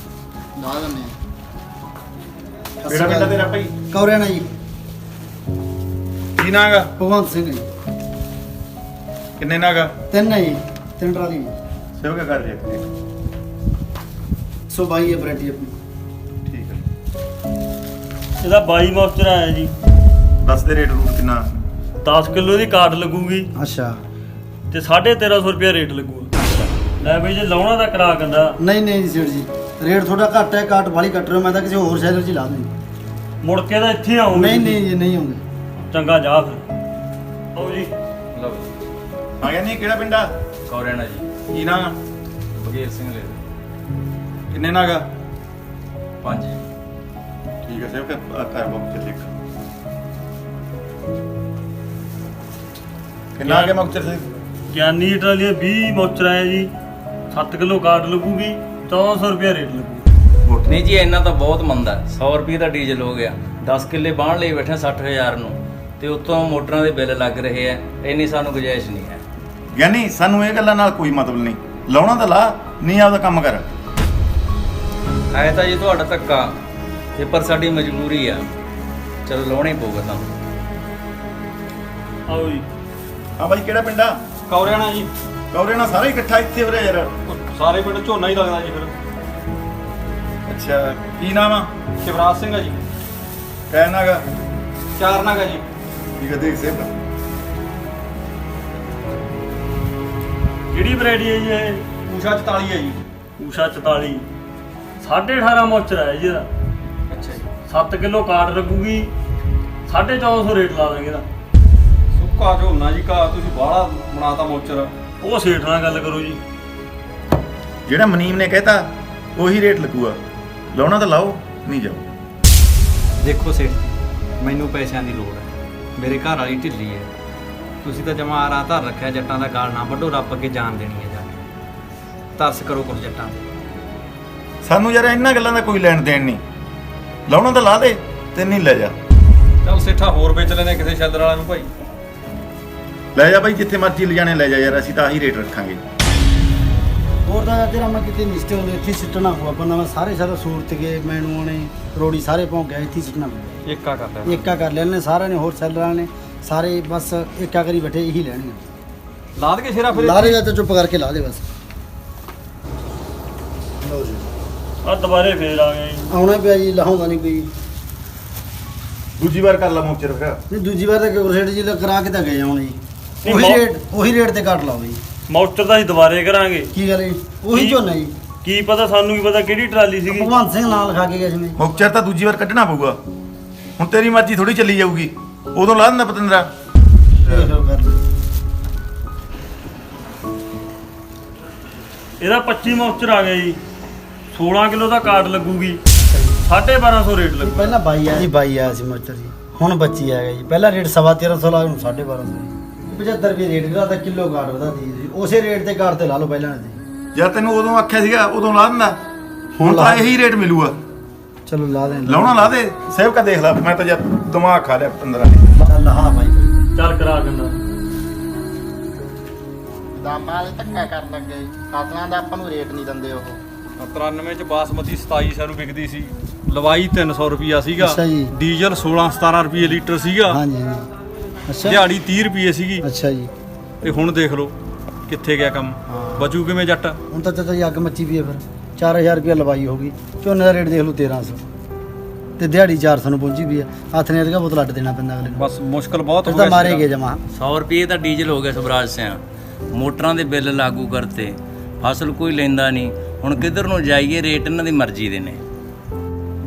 Speaker 4: ਲਾ ਦਿੰਦੇ ਆ।
Speaker 13: ਕਿਹੜਾ ਪਿੰਡ ਆ ਤੇਰਾ ਭਾਈ?
Speaker 3: ਕੌਰਿਆਣਾ ਜੀ।
Speaker 13: ਕੀ ਨਾਂ ਹੈਗਾ?
Speaker 3: ਭਗਵੰਤ ਸਿੰਘ ਜੀ।
Speaker 13: ਕਿੰਨੇ ਨਾਂ ਹੈਗਾ?
Speaker 3: 3 ਹੈ ਜੀ, 3 ਟਰਾਲੀ ਜੀ।
Speaker 13: ਸੇਵ ਕਿਆ ਕਰ ਜੇ?
Speaker 3: 122 ਹੈ ਵੈਰਾਈਟੀ ਆਪਣੀ।
Speaker 13: ਠੀਕ ਹੈ।
Speaker 8: ਇਹਦਾ 22 ਮੌਇਸਚਰ ਆਇਆ ਜੀ।
Speaker 13: ਦੱਸ ਦੇ ਰੇਟ ਰੂਟ ਕਿੰਨਾ?
Speaker 8: 10 ਕਿਲੋ ਦੀ ਕਾਟ ਲੱਗੂਗੀ
Speaker 3: ਅੱਛਾ।
Speaker 8: ਤੇ 1350 ਰੁਪਇਆ ਰੇਟ ਲੱਗੂਗਾ। ਲੈ ਬਈ, ਜੇ ਲਾਉਣਾ ਤਾਂ ਕਰਾ ਕੰਦਾ।
Speaker 3: ਨਹੀਂ ਜੀ ਸੇਠ ਜੀ, ਰੇਟ ਥੋੜਾ ਘੱਟ ਹੈ, ਕਾਟ ਵਾਲੀ ਕੱਟ ਰਹੇ ਹੋ, ਮੈਂ ਤਾਂ ਕਿਸੇ ਹੋਰ ਸ਼ਹਿਰ 'ਚ ਹੀ ਲਾ ਦੂੰਗੀ।
Speaker 8: ਮੁੜ ਕੇ ਤਾਂ ਇੱਥੇ ਆਉਂਗੇ।
Speaker 3: ਨਹੀਂ ਜੀ, ਨਹੀਂ ਆਉਂਗੇ।
Speaker 8: ਚੰਗਾ ਜਾ ਫਿਰ। ਆਓ ਜੀ।
Speaker 5: ਲਓ।
Speaker 13: ਆ ਗਿਆ ਨਹੀਂ ਕਿਹੜਾ ਪਿੰਡਾ
Speaker 6: ਕੌਰੇਣਾ ਜੀ।
Speaker 13: ਕੀ ਨਾਂ
Speaker 6: ਬਗੇਰ ਸਿੰਘ ਲੈ
Speaker 13: ਕਿੰਨੇ ਨਾਗਾ
Speaker 6: 5
Speaker 13: ਠੀਕ ਹੈ ਸੇਵ ਕਰ ਮੁਕਤ ਲਿਖ ਕਿੰਨਾ ਆ ਗਿਆ ਮੁਕਤ ਸਿੰਘ
Speaker 14: ਗਿਆਨੀ ਟਰਾਲੀਆਂ 20 ਮੌਚਰ ਆਇਆ ਜੀ 7 ਕਿਲੋ ਕਾਰਡ ਲੱਗੂਗੀ 1400 ਰੁਪਏ ਰੇਟ ਲੱਗੂ।
Speaker 6: ਨਹੀਂ ਜੀ ਇੰਨਾ ਤਾਂ ਬਹੁਤ ਮੰਦਾ 100 ਰੁਪਏ ਦਾ ਡੀਜ਼ਲ ਹੋ ਗਿਆ 10 ਕਿੱਲੇ ਬਾਹਣ ਲਈ ਬੈਠੇ 60000 ਨੂੰ ਤੇ ਉੱਤੋਂ ਮੋਟਰਾਂ ਦੇ ਬਿੱਲ ਲੱਗ ਰਹੇ ਆ ਇੰਨੀ ਸਾਨੂੰ ਗੁੰਜਾਇਸ਼ ਨਹੀਂ ਹੈ।
Speaker 13: ਗਿਆਨੀ ਸਾਨੂੰ ਇਹ ਗੱਲਾਂ ਨਾਲ ਕੋਈ ਮਤਲਬ ਨਹੀਂ ਲਾਉਣਾ ਤਾਂ ਲਾ ਨਹੀਂ ਆਪਦਾ ਕੰਮ ਕਰ
Speaker 6: ਹੈ ਤਾਂ ਜੀ ਤੁਹਾਡਾ ਧੱਕਾ ਤੇ ਪਰ ਸਾਡੀ ਮਜਬੂਰੀ ਆ ਚਲੋ ਲਾਉਣਾ ਹੀ ਪਊਗਾ ਤੁਹਾਨੂੰ।
Speaker 14: ਆਓ ਜੀ।
Speaker 13: ਹਾਂ ਬਾਈ ਕਿਹੜਾ ਪਿੰਡਾ
Speaker 5: ਕੌਰਿਆਣਾ ਜੀ।
Speaker 13: ਕੌਰਿਆਣਾ ਸਾਰਾ ਹੀ ਇਕੱਠਾ ਇੱਥੇ ਹੋ ਰਿਹਾ ਯਾਰ
Speaker 5: ਸਾਰੇ ਪਿੰਡ ਝੋਨਾ ਹੀ ਲੱਗਦਾ ਜੀ ਫਿਰ।
Speaker 13: ਅੱਛਾ ਕੀ ਨਾਮ ਆ
Speaker 5: ਸ਼ਿਵਰਾਜ ਸਿੰਘ ਆ ਜੀ।
Speaker 13: ਕਹਿਣਾਗਾ
Speaker 5: 4 ਨਾਗਾ ਜੀ।
Speaker 13: ਠੀਕ ਹੈ ਦੇਖ ਸੇਵ
Speaker 14: ਕਿਹੜੀ ਵੈਰਾਈਟੀ ਹੈ ਜੀ ਇਹ?
Speaker 5: ਊਸ਼ਾ 44 ਹੈ ਜੀ।
Speaker 14: ਊਸ਼ਾ 44 18.5 ਮੌਚਰ ਆਇਆ ਜੀ ਇਹਦਾ।
Speaker 5: ਅੱਛਾ ਜੀ।
Speaker 14: 7 ਕਿਲੋ ਕਾਰਡ ਲੱਗੂਗੀ 1450 ਰੇਟ ਲਾ ਦਾਂਗੇ ਇਹਦਾ।
Speaker 5: ਸੁੱਕਾ ਝੋਨਾ ਜੀ ਕਾ ਤੁਸੀਂ ਬਾਹਲਾ ਬਣਾਤਾ ਮੋਚਰ।
Speaker 14: ਉਹ ਸੇਠ ਨਾਲ ਗੱਲ ਕਰੋ ਜੀ।
Speaker 13: ਜਿਹੜਾ ਮਨੀਮ ਨੇ ਕਹਿਤਾ ਉਹੀ ਰੇਟ ਲੱਗੂਗਾ ਲਾਉਣਾ ਤਾਂ ਲਾਓ ਨਹੀਂ ਜਾਓ।
Speaker 5: ਦੇਖੋ ਸੇਠ ਮੈਨੂੰ ਪੈਸਿਆਂ ਦੀ ਲੋੜ ਹੈ ਮੇਰੇ ਘਰ ਵਾਲੀ ਢਿੱਲੀ ਹੈ ਤੁਸੀਂ ਤਾਂ ਜਮਾ ਆਰਾ ਧਰ ਰੱਖਿਆ ਜੱਟਾਂ ਦਾ ਗਾਲ ਨਾ ਵੱਢੋ ਰੱਬ ਅੱਗੇ ਜਾਨ ਦੇਣੀ ਹੈ ਜਾ ਕੇ ਤਰਸ ਕਰੋ ਕੁਝ ਜੱਟਾਂ ਤੇ।
Speaker 13: ਸਾਨੂੰ ਯਾਰ ਇਹਨਾਂ ਗੱਲਾਂ ਦਾ ਕੋਈ ਲੈਣ ਦੇਣ ਨਹੀਂ ਲਾਉਣਾ ਤਾਂ ਲਾ ਦੇ ਤੇ ਨਹੀਂ ਲੈ ਜਾ।
Speaker 5: ਚੱਲ ਸੇਠਾ ਹੋਰ ਵੇਚ ਲੈਣੇ ਕਿਸੇ ਸ਼ੈਲਰ ਵਾਲਾ ਨੂੰ ਭਾਈ।
Speaker 13: ਲੈ ਜਾ ਬਾਈ ਜਿੱਥੇ ਮਰਜ਼ੀ ਲਿਜਾਣੇ ਲੈ ਜਾ ਯਾਰ ਅਸੀਂ ਤਾਂ ਆਹੀ ਰੇਟ ਰੱਖਾਂਗੇ।
Speaker 3: ਹੋਰ ਤਾਂ ਤੇਰਾ ਮੈਂ ਕਿਤੇ ਨਿਸ਼ਚੈ ਹੁੰਦੇ ਇੱਥੇ ਸਿੱਟਣਾ ਹੋਊ ਆਪਾਂ ਨਵਾਂ ਸਾਰੇ ਸੂਰਤ ਗਏ ਮੈਨੂੰ ਨੇ ਰੋੜੀ ਸਾਰੇ ਭੌਂਕ ਗਿਆ ਇੱਥੇ ਸਿੱਟਣਾ ਪਊ।
Speaker 5: ਏਕਾ ਕਰ ਲੈ
Speaker 3: ਏਕਾ ਕਰ ਲੈਣੇ ਸਾਰਿਆਂ ਨੇ ਹੋਰ ਸੈਲਰਾਂ ਨੇ ਸਾਰੇ ਬਸ ਏਕਾ ਕਰੀ ਬੈਠੇ ਇਹੀ ਲੈਣਗੇ।
Speaker 5: ਲਾ ਦੇ ਸ਼ੇਰਾ ਫਿਰ
Speaker 3: ਲਾ ਦੇ ਜਾਂ ਤਾਂ ਚੁੱਪ ਕਰਕੇ ਲਾ ਦੇ ਬਸ। ਲਓ ਜੀ
Speaker 14: ਆ ਦੁਬਾਰੇ ਫੇਰ ਆ ਗਏ ਜੀ।
Speaker 3: ਆਉਣਾ ਪਿਆ ਜੀ ਲਾਹੌਂਦਾ ਨਹੀਂ ਕੋਈ।
Speaker 13: ਦੂਜੀ ਵਾਰ ਕਰ ਲਾ ਮੋਚਰ ਫਿਰ।
Speaker 3: ਨਹੀਂ ਦੂਜੀ ਵਾਰ ਤਾਂ ਗੁਰਸੇਠ ਜੀ ਦਾ ਕਰਾ ਕੇ ਤਾਂ ਗਏ ਹੁਣ ਜੀ।
Speaker 14: ਨਹੀਂ,
Speaker 3: ਉਹੀ ਰੇਟ ਤੇ ਕੱਟ ਲਾਓ ਜੀ।
Speaker 14: ਮੌਚਰ ਤਾਂ ਅਸੀਂ ਦੁਬਾਰੇ ਕਰਾਂਗੇ।
Speaker 3: ਕੀ ਗੱਲ ਜੀ ਉਹੀ ਝੋਨਾ ਜੀ।
Speaker 14: ਕੀ ਪਤਾ ਸਾਨੂੰ ਕੀ ਪਤਾ ਕਿਹੜੀ ਟਰਾਲੀ ਸੀਗੀ।
Speaker 3: ਭਗਵੰਤ ਸਿੰਘ ਨਾਲ ਖਾ ਕੇ ਗਏ ਸੀ ਮੈਂ।
Speaker 13: ਮੋਚਰ ਤਾਂ ਦੂਜੀ ਵਾਰ ਕੱਢਣਾ ਪਊਗਾ ਹੁਣ ਤੇਰੀ ਮਰਜ਼ੀ ਥੋੜੀ ਚੱਲੀ ਜਾਊਗੀ ਉਦੋਂ ਲਾ ਦਿੰਦਾ ਪਤੰਦਰਾ।
Speaker 14: ਇਹਦਾ 25 ਮੌਚਰ ਆ ਗਿਆ ਜੀ 16 ਕਿਲੋ ਦਾ ਕਾਰਡ ਲੱਗੂਗੀ 1250 ਰੇਟ ਲੱਗੂ।
Speaker 3: ਪਹਿਲਾਂ 22 ਆਇਆ ਜੀ 22 ਆਇਆ ਸੀ ਮੋਚਰ ਜੀ ਹੁਣ 25 ਆ ਗਿਆ ਜੀ। ਪਹਿਲਾਂ ਰੇਟ 1350 ਲਾ ਹੁਣ 1250 75 ਰੁਪਏ ਰੇਟ ਕਰਾਤਾ ਕਿਲੋ ਕਾਰਡ ਵਧਾ ਦੀ ਉਸੇ ਰੇਟ ਤੇ ਕਾਰਡ ਤੇ ਲਾ ਲਓ ਪਹਿਲਾਂ ਨੇ।
Speaker 13: ਜਦ ਤੈਨੂੰ ਉਦੋਂ ਆਖਿਆ ਸੀਗਾ ਉਦੋਂ ਲਾ ਦਿੰਦਾ ਹੁਣ ਤਾਂ ਇਹੀ ਰੇਟ ਮਿਲੂਗਾ।
Speaker 3: ਚਲੋ ਲਾ ਦੇ
Speaker 13: ਲਾਉਣਾ ਲਾ ਦੇ ਸੇਵਕਾ ਦੇਖ ਲੈ ਮੈਂ ਤਾਂ ਜਦ ਦਿਮਾਗ ਖਾ ਲਿਆ 15 ਨੇ।
Speaker 3: ਚੱਲ ਹਾਂ ਭਾਈ
Speaker 14: ਚੱਲ ਕਰਾ ਦਿੰਦਾ।
Speaker 4: ਦਾਮਾਂ ਦੇ ਧੱਕਾ ਕਰਨ ਲੱਗੇ ਫਸਲਾਂ ਦਾ ਆਪਾਂ ਨੂੰ ਰੇਟ ਨਹੀਂ ਦਿੰਦੇ ਉਹ।
Speaker 5: 93 ਚ ਬਾਸਮਤੀ 2700 ਨੂੰ ਵਿਕਦੀ ਸੀ ਲਵਾਈ 300 ਰੁਪਿਆ ਸੀਗਾ।
Speaker 3: ਅੱਛਾ ਜੀ।
Speaker 5: ਡੀਜ਼ਲ 16-17 ਰੁਪਏ ਲੀਟਰ ਸੀਗਾ।
Speaker 3: ਹਾਂਜੀ ਅੱਛਾ
Speaker 5: ਦਿਹਾੜੀ 30 ਰੁਪਏ ਸੀਗੀ।
Speaker 3: ਅੱਛਾ ਜੀ।
Speaker 5: ਤੇ ਹੁਣ ਦੇਖ ਲਓ ਕਿੱਥੇ ਗਿਆ ਕੰਮ ਬਚੂ ਕਿਵੇਂ ਜੱਟ।
Speaker 3: ਹੁਣ ਤਾਂ ਚਾਚਾ ਜੀ ਅੱਗ ਮੱਚੀ ਵੀ ਹੈ ਫਿਰ 4000 ਰੁਪਏ ਲਵਾਈ ਹੋ ਗਈ ਝੋਨੇ ਦਾ ਰੇਟ ਦੇਖ ਲਓ 1300 ਤੇ ਦਿਹਾੜੀ 400 ਨੂੰ ਪਹੁੰਚੀ ਵੀ ਹੈ ਹੱਥ ਨੇ ਇਹਦਾ ਬਹੁਤ ਲੱਟ ਦੇਣਾ ਪੈਂਦਾ ਅਗਲੇ ਨੂੰ।
Speaker 5: ਬਸ ਮੁਸ਼ਕਲ ਬਹੁਤ ਹੋ
Speaker 3: ਤਾਂ
Speaker 5: ਗਿਆ
Speaker 3: ਮਾਰੇ ਗਏ ਜਮਾ
Speaker 6: 100 ਰੁਪਏ ਦਾ ਡੀਜ਼ਲ ਹੋ ਗਿਆ ਸਵਰਾਜ ਸਿਆਂ ਮੋਟਰਾਂ ਦੇ ਬਿੱਲ ਲਾਗੂ ਕਰਤੇ ਫਸਲ ਕੋਈ ਲੈਂਦਾ ਨਹੀਂ ਹੁਣ ਕਿੱਧਰ ਨੂੰ ਜਾਈਏ ਰੇਟ ਇਹਨਾਂ ਦੀ ਮਰਜ਼ੀ ਦੇ ਨੇ।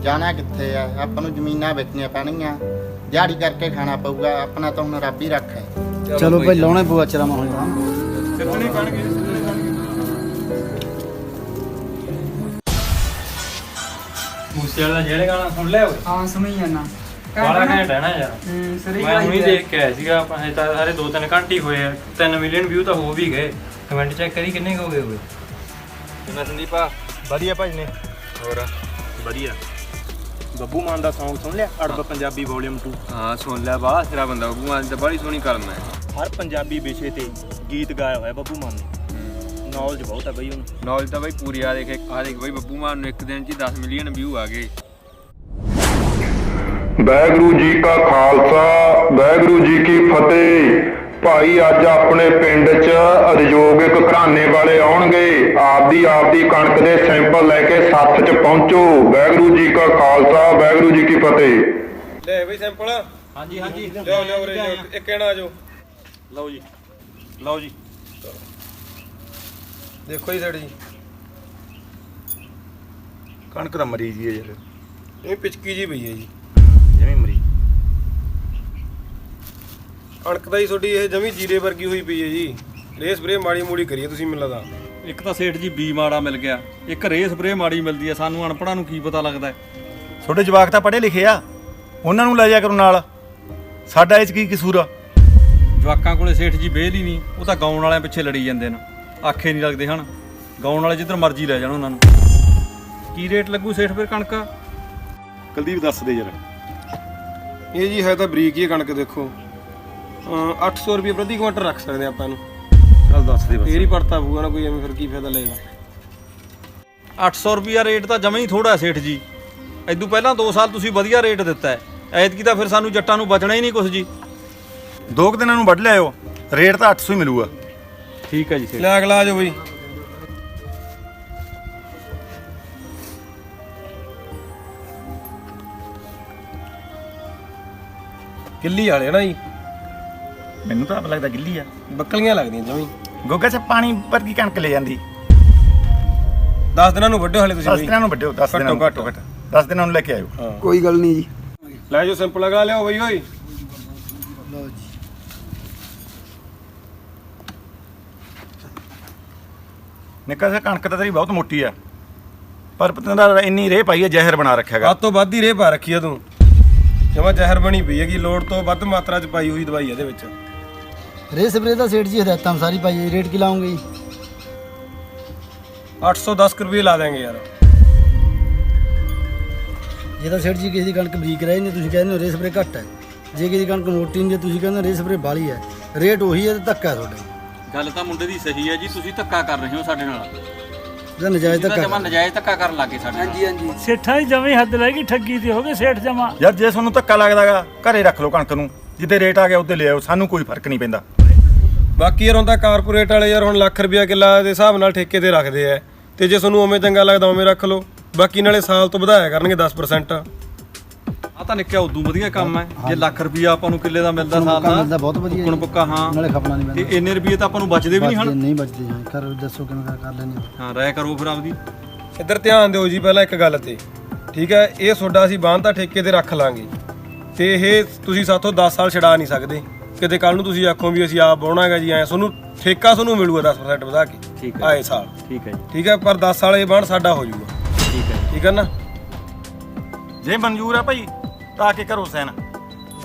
Speaker 4: ਜਾਣਾ ਕਿੱਥੇ ਆ ਆਪਾਂ ਨੂੰ ਜ਼ਮੀਨਾਂ ਵੇਚਣੀਆਂ ਪੈਣਗੀਆਂ ਦਿਹਾੜੀ ਕਰਕੇ ਖਾਣਾ ਪਊਗਾ ਆਪਣਾ ਤਾਂ ਹੁਣ ਰੱਬ ਹੀ ਰੱਖੇ।
Speaker 3: ਚਲੋ ਭਾਈ ਲਾਉਣਾ ਪਊਗਾ ਚਰਾ ਮਾ ਹੁਣ
Speaker 5: ਸਿੱਧਣੇ ਪੈਣਗੇ
Speaker 7: ਮੂਸੇ ਵਾਲਾ ਜਿਹੜੇ ਗਾਣਾ ਸੁਣ ਲਿਆ ਓਏ?
Speaker 15: ਹਾਂ ਸੁਣੀ ਜਾਣਾ
Speaker 7: ਬੜਾ ਘੈਂਟ ਹੈ ਨਾ ਯਾਰ।
Speaker 15: ਸਰੀ
Speaker 7: ਮੈਂ ਹੁਣੀ ਦੇਖ ਕੇ ਆਇਆ ਸੀਗਾ ਆਪਾਂ ਹਜੇ ਤਾਂ ਸਾਰੇ 2-3 ਘੰਟੇ ਹੀ ਹੋਏ ਆ 3 ਮਿਲੀਅਨ ਵਿਊ ਤਾਂ ਹੋ ਵੀ ਗਏ। ਕਮੈਂਟ ਚੈੱਕ ਕਰੀ ਕਿੰਨੇ ਹੋ ਗਏ ਹੋਏ।
Speaker 1: ਕਿੰਨਾ ਸੰਦੀਪਾ ਵਧੀਆ ਭਾਈ ਨੇ ਹੋਰ ਵਧੀਆ। ਬੱਬੂ ਮਾਨ ਦਾ Song ਸੁਣ ਲਿਆ ਅੜਬ ਪੰਜਾਬੀ ਵੋਲੀਅਮ 2?
Speaker 7: ਹਾਂ ਸੁਣ ਲਿਆ ਬਾਹਲਾ ਸਿਰਾ ਬੰਦਾ ਬੱਬੂ ਮਾਨ ਤਾਂ ਬੜੀ ਸੋਹਣੀ ਕਰਨਾ ਹੈ।
Speaker 1: ਹਰ ਪੰਜਾਬੀ ਵਿਸ਼ੇ ਤੇ ਗੀਤ ਗਾਇਆ ਹੋਇਆ ਬੱਬੂ ਮਾਨ ਨੇ। ਨੌਲੇਜ ਬਹੁਤ ਹੈ ਬਈ ਉਹਨੂੰ।
Speaker 7: ਨੌਲੇਜ ਤਾਂ ਬਈ ਪੂਰੀ ਆ ਦੇਖ ਬਈ ਬੱਬੂ ਮਾਨ ਨੂੰ ਇੱਕ ਦਿਨ 'ਚ 10 ਮਿਲੀਅਨ ਵਿਊ ਆ ਗਏ।
Speaker 16: ਵਾਹਿਗੁਰੂ ਜੀ ਕਾ ਖਾਲਸਾ ਵਾਹਿਗੁਰੂ ਜੀ ਕੀ ਫਤਿਹ। ਭਾਈ ਅੱਜ ਆਪਣੇ ਪਿੰਡ 'ਚ ਉਦਯੋਗਿਕ ਘਰਾਣੇ ਵਾਲੇ ਆਉਣਗੇ ਆਪਦੀ ਕਣਕ ਦੇ ਸੈਂਪਲ ਲੈ ਕੇ ਸੱਥ 'ਚ ਪਹੁੰਚੋ। ਵਾਹਿਗੁਰੂ ਜੀ ਕਾ ਖਾਲਸਾ ਵਾਹਿਗੁਰੂ ਜੀ ਕੀ ਫਤਿਹ।
Speaker 5: ਲੈ ਬਈ ਸੈਂਪਲ। ਹਾਂਜੀ ਲਿਓ ਰੇ ਇੱਕ ਕਹਿਣਾ ਆਜੋ। ਲਓ ਜੀ
Speaker 13: ਦੇਖੋ ਜੀ ਸੈਟ ਜੀ ਕਣਕ ਦਾ ਮਰੀ ਜੀ ਹੈ ਯਾਰ
Speaker 5: ਇਹ ਪਿਚਕੀ ਜੀ ਪਈ ਹੈ ਜੀ
Speaker 13: ਜਿਵੇਂ ਮਰੀ
Speaker 5: ਕਣਕ ਦਾ ਹੀ ਤੁਹਾਡੀ ਇਹ ਜਮੀ ਜੀਰੇ ਵਰਗੀ ਹੋਈ ਪਈ ਹੈ ਜੀ।
Speaker 15: ਰੇਸ ਸਪਰੇ ਮਾੜੀ ਮੂੜੀ ਕਰੀਏ ਤੁਸੀਂ ਮੈਨੂੰ ਲੱਗਦਾ।
Speaker 5: ਇੱਕ ਤਾਂ ਸੇਠ ਜੀ ਬੀ ਮਾੜਾ ਮਿਲ ਗਿਆ, ਇੱਕ ਰੇ ਸਪਰੇ ਮਾੜੀ ਮਿਲਦੀ ਹੈ। ਸਾਨੂੰ ਅਨਪੜ੍ਹਾਂ ਨੂੰ ਕੀ ਪਤਾ ਲੱਗਦਾ ਹੈ?
Speaker 13: ਤੁਹਾਡੇ ਜਵਾਕ ਤਾਂ ਪੜ੍ਹੇ ਲਿਖੇ ਆ, ਉਹਨਾਂ ਨੂੰ ਲੈ ਜਾ ਕਰੋ ਨਾਲ, ਸਾਡਾ ਇਹ 'ਚ ਕੀ ਕਸੂਰ ਆ?
Speaker 5: ਜਵਾਕਾਂ ਕੋਲੇ ਸੇਠ ਜੀ ਵਿਹਲ ਹੀ ਨਹੀਂ, ਉਹ ਤਾਂ ਗਾਉਣ ਵਾਲਿਆਂ ਪਿੱਛੇ ਲੜੀ ਜਾਂਦੇ ਨੇ, ਆਖੇ ਨਹੀਂ ਲੱਗਦੇ ਹਨ। ਗਾਉਣ ਵਾਲੇ ਜਿੱਧਰ ਮਰਜ਼ੀ ਲੈ ਜਾਣ ਉਹਨਾਂ ਨੂੰ। ਕੀ ਰੇਟ ਲੱਗੂ ਸੇਠ ਫਿਰ ਕਣਕ?
Speaker 13: ਕੁਲਦੀਪ ਦੱਸ ਦੇ ਯਾਰ।
Speaker 15: ਇਹ ਜੀ ਹੈ ਤਾਂ ਬਰੀਕ ਹੀ ਕਣਕ, ਦੇਖੋ 800 ਰੁਪਏ ਪ੍ਰਤੀ ਕੁਇੰਟਲ ਰੱਖ ਸਕਦੇ ਆਪਾਂ ਇਹਨੂੰ।
Speaker 13: ਚੱਲ ਦੱਸ ਦੇ ਬਸ।
Speaker 15: ਫੇਰ ਹੀ ਪੜਤਾ ਪਊਗਾ ਨਾ ਕੋਈ, ਐਵੇਂ ਫਿਰ ਕੀ ਫਾਇਦਾ ਲਏਗਾ।
Speaker 5: 800 ਰੁਪਿਆ ਰੇਟ ਤਾਂ ਜਮਾਂ ਹੀ ਥੋੜਾ ਸੇਠ ਜੀ। ਇਦੋਂ ਪਹਿਲਾਂ 2 ਸਾਲ ਤੁਸੀਂ ਵਧੀਆ ਰੇਟ ਦਿੱਤਾ ਹੈ, ਐਤਕੀ ਤਾਂ ਫਿਰ ਸਾਨੂੰ ਜੱਟਾਂ ਨੂੰ ਬਚਣਾ ਹੀ ਨਹੀਂ ਕੁਛ ਜੀ।
Speaker 13: 2 ਦਿਨਾਂ ਨੂੰ ਵੱਢ ਲਿਆਇਓ, ਰੇਟ ਤਾਂ 800 ਹੀ ਮਿਲੂਗਾ।
Speaker 5: ਠੀਕ ਹੈ ਜੀ ਸੇਠ।
Speaker 15: ਲੈ ਅਗਲਾ ਆ ਜਾਓ ਬਈ। ਗਿੱਲੀ ਵਾਲੇ ਨਾ ਜੀ?
Speaker 13: ਮੈਨੂੰ ਤਾਂ ਆਪ ਲੱਗਦਾ ਗਿੱਲੀ ਆ,
Speaker 15: ਬੱਕਲੀਆਂ ਲੱਗਦੀਆਂ ਜਮੀ।
Speaker 13: ਗੋਗਾ 'ਚ ਪਾਣੀ ਵਰਗੀ ਕਣਕ ਲੈ ਜਾਂਦੀ।
Speaker 15: 10 ਦਿਨਾਂ ਨੂੰ ਵੱਢਿਓ ਹਲੇ ਤੁਸੀਂ?
Speaker 13: 10 ਦਿਨਾਂ ਨੂੰ ਵੱਢਿਓ, 10 ਦਿਨਾਂ ਨੂੰ ਘੱਟੋ ਘੱਟ 10 ਦਿਨਾਂ ਨੂੰ ਲੈ ਕੇ ਆਇਓ।
Speaker 15: ਕੋਈ ਗੱਲ ਨਹੀਂ ਜੀ। ਲੈ ਜਾਓ ਸਿੰਪਲ ਲਗਾ ਲਿਓ ਬਈ ਓਏ।
Speaker 3: ਲਓ ਜੀ।
Speaker 13: ਨਿੱਕਾ ਜਿਹਾ ਕਣਕ ਤਾਂ ਤੇਰੀ ਬਹੁਤ ਮੋਟੀ ਆ, ਪਰ ਪਤੰਦਾ ਇੰਨੀ ਰੇਹ ਪਾਈ ਹੈ, ਜ਼ਹਿਰ ਬਣਾ ਰੱਖਿਆਗਾ।
Speaker 15: ਵੱਧ ਤੋਂ ਵੱਧ ਹੀ ਰੇਹ ਪਾ ਰੱਖੀ ਆ ਤੂੰ, ਜਮਾ ਜ਼ਹਿਰ ਬਣੀ ਪਈ ਹੈਗੀ। ਲੋੜ ਤੋਂ ਵੱਧ ਮਾਤਰਾ 'ਚ ਪਾਈ ਹੋਈ ਦਵਾਈ ਇਹਦੇ ਵਿੱਚ।
Speaker 3: ਰੇ ਸਪਰੇ ਦਾ ਸੇਠ ਜੀ ਹਦਾਇਤਾਂ ਸਾਰੀ ਪਾਈ ਹੈ। ਰੇਟ ਕੀ ਲਾਉਂਗੇ ਜੀ?
Speaker 15: 810 ਰੁਪਏ ਲਾ ਦੇਂਗੇ ਯਾਰ।
Speaker 3: ਜੇ ਤਾਂ ਸੇਠ ਜੀ ਕਿਸੇ ਦੀ ਕਣਕ ਬਰੀਕ ਰਹੀ ਨਹੀਂ, ਤੁਸੀਂ ਕਹਿੰਦੇ ਹੋ ਰੇ ਸਪਰੇ ਘੱਟ ਹੈ। ਜੇ ਕਿਸੇ ਦੀ ਕਣਕ ਮੋਟੀ ਨਹੀਂ, ਤੁਸੀਂ ਕਹਿੰਦੇ ਰੇ ਸਪਰੇ ਬਾਲੀ ਹੈ। ਰੇਟ ਉਹੀ ਹੈ ਤੇ ਧੱਕਾ ਹੈ ਤੁਹਾਡਾ।
Speaker 5: ਗੱਲ ਤਾਂ ਮੁੰਡੇ ਦੀ ਸਹੀ ਹੈ ਜੀ, ਤੁਸੀਂ ਧੱਕਾ ਕਰ ਰਹੇ ਹੋ ਸਾਡੇ ਨਾਲ।
Speaker 3: ਇਹਦਾ ਨਜਾਇਜ਼ ਧੱਕਾ।
Speaker 5: ਜਮਾ ਨਜਾਇਜ਼ ਧੱਕਾ ਕਰਨ ਲੱਗੇ ਸਾਡੇ ਨਾਲ।
Speaker 2: ਹਾਂਜੀ ਹਾਂਜੀ, ਸੇਠਾਂ ਦੀ ਜਮੀ ਹੱਦ ਲੈ ਗਈ, ਠੱਗੀ ਤੇ ਹੋ ਗਏ ਸੇਠ ਜਮਾ।
Speaker 13: ਯਾਰ ਜੇ ਤੁਹਾਨੂੰ ਧੱਕਾ ਲੱਗਦਾਗਾ, ਘਰੇ ਰੱਖ ਲਓ ਕਣਕ ਨੂੰ, ਜਿੱਦੇ ਰੇਟ ਆ ਗਿਆ ਉੱਤੇ ਲੈ ਆਓ, ਸਾਨੂੰ ਕੋਈ ਫਰਕ ਨਹੀਂ ਪੈਂਦਾ।
Speaker 15: ਬਾਕੀ ਯਾਰ ਹੁੰਦਾ ਕਾਰਪੋਰੇਟ ਵਾਲੇ ਯਾਰ ਹੁਣ ਲੱਖ ਰੁਪਇਆ ਕਿੱਲਾ ਦੇ ਹਿਸਾਬ ਨਾਲ ਠੇਕੇ ਤੇ ਰੱਖਦੇ ਆ, ਤੇ ਜੇ ਤੁਹਾਨੂੰ ਉਵੇਂ ਚੰਗਾ ਲੱਗਦਾ ਉਵੇਂ ਰੱਖ ਲਓ। ਬਾਕੀ ਨਾਲੇ ਸਾਲ ਤੋਂ ਵਧਾਇਆ ਕਰਨਗੇ 10%।
Speaker 5: ਆ ਤਾਂ ਨਿੱਕਿਆ ਉਦੋਂ ਵਧੀਆ ਕੰਮ ਹੈ। ਜੇ ਲੱਖ ਰੁਪਈਆ ਆਪਾਂ ਨੂੰ ਕਿੱਲੇ ਦਾ ਮਿਲਦਾ ਸਾਲ ਦਾ,
Speaker 3: ਮਿਲਦਾ ਬਹੁਤ ਵਧੀਆ
Speaker 5: ਹੁਣ ਪੱਕਾ। ਹਾਂ,
Speaker 3: ਨਾਲੇ ਖਪਣਾ ਨਹੀਂ ਪੈਂਦਾ।
Speaker 5: ਤੇ ਇੰਨੇ ਰੁਪਈਏ ਤਾਂ ਆਪਾਂ ਨੂੰ ਬਚਦੇ ਵੀ ਨਹੀਂ ਹਨ।
Speaker 3: ਨਹੀਂ ਬਚਦੇ ਜੀ। ਕਰ ਦੱਸੋ ਕਿਵੇਂ ਕਰ ਲੈਣੇ।
Speaker 5: ਹਾਂ, ਰਾਇ ਕਰੋ ਫਿਰ ਆਪਦੀ।
Speaker 15: ਇੱਧਰ ਧਿਆਨ ਦਿਓ ਜੀ ਪਹਿਲਾਂ ਇੱਕ ਗੱਲ ਤੇ, ਠੀਕ ਹੈ? ਇਹ ਤੁਹਾਡਾ ਅਸੀਂ ਬਾਂਹ ਤਾਂ ਠੇਕੇ ਤੇ ਰੱਖ ਲਾਂਗੇ, ਤੇ ਇਹ ਤੁਸੀਂ ਸਾਥੋਂ 10 ਸਾਲ ਛਡਾ ਨਹੀਂ ਸਕਦੇ। ਕਿਤੇ ਕੱਲ ਨੂੰ ਤੁਸੀਂ ਆਖੋ ਵੀ ਅਸੀਂ ਆਪ ਵਾਹੁਣਾ ਹੈਗਾ ਜੀ, ਐ ਤੁਹਾਨੂੰ ਠੇਕਾ ਤੁਹਾਨੂੰ ਮਿਲੂਗਾ 10% ਵਧਾ ਕੇ।
Speaker 5: ਠੀਕ ਹੈ,
Speaker 15: ਆਏ ਸਾਲ।
Speaker 5: ਠੀਕ ਹੈ ਜੀ।
Speaker 15: ਠੀਕ ਹੈ, ਪਰ 10 ਸਾਲ ਇਹ ਬਾਂਹ ਸਾਡਾ ਹੋ ਜਾਊਗਾ।
Speaker 5: ਠੀਕ ਹੈ,
Speaker 15: ਠੀਕ ਹੈ ਨਾ?
Speaker 13: ਜੇ ਮਨਜ਼ੂਰ ਆ ਭਾਈ ਤਾਂ ਆ ਕੇ ਕਰੋ ਸੈਨ।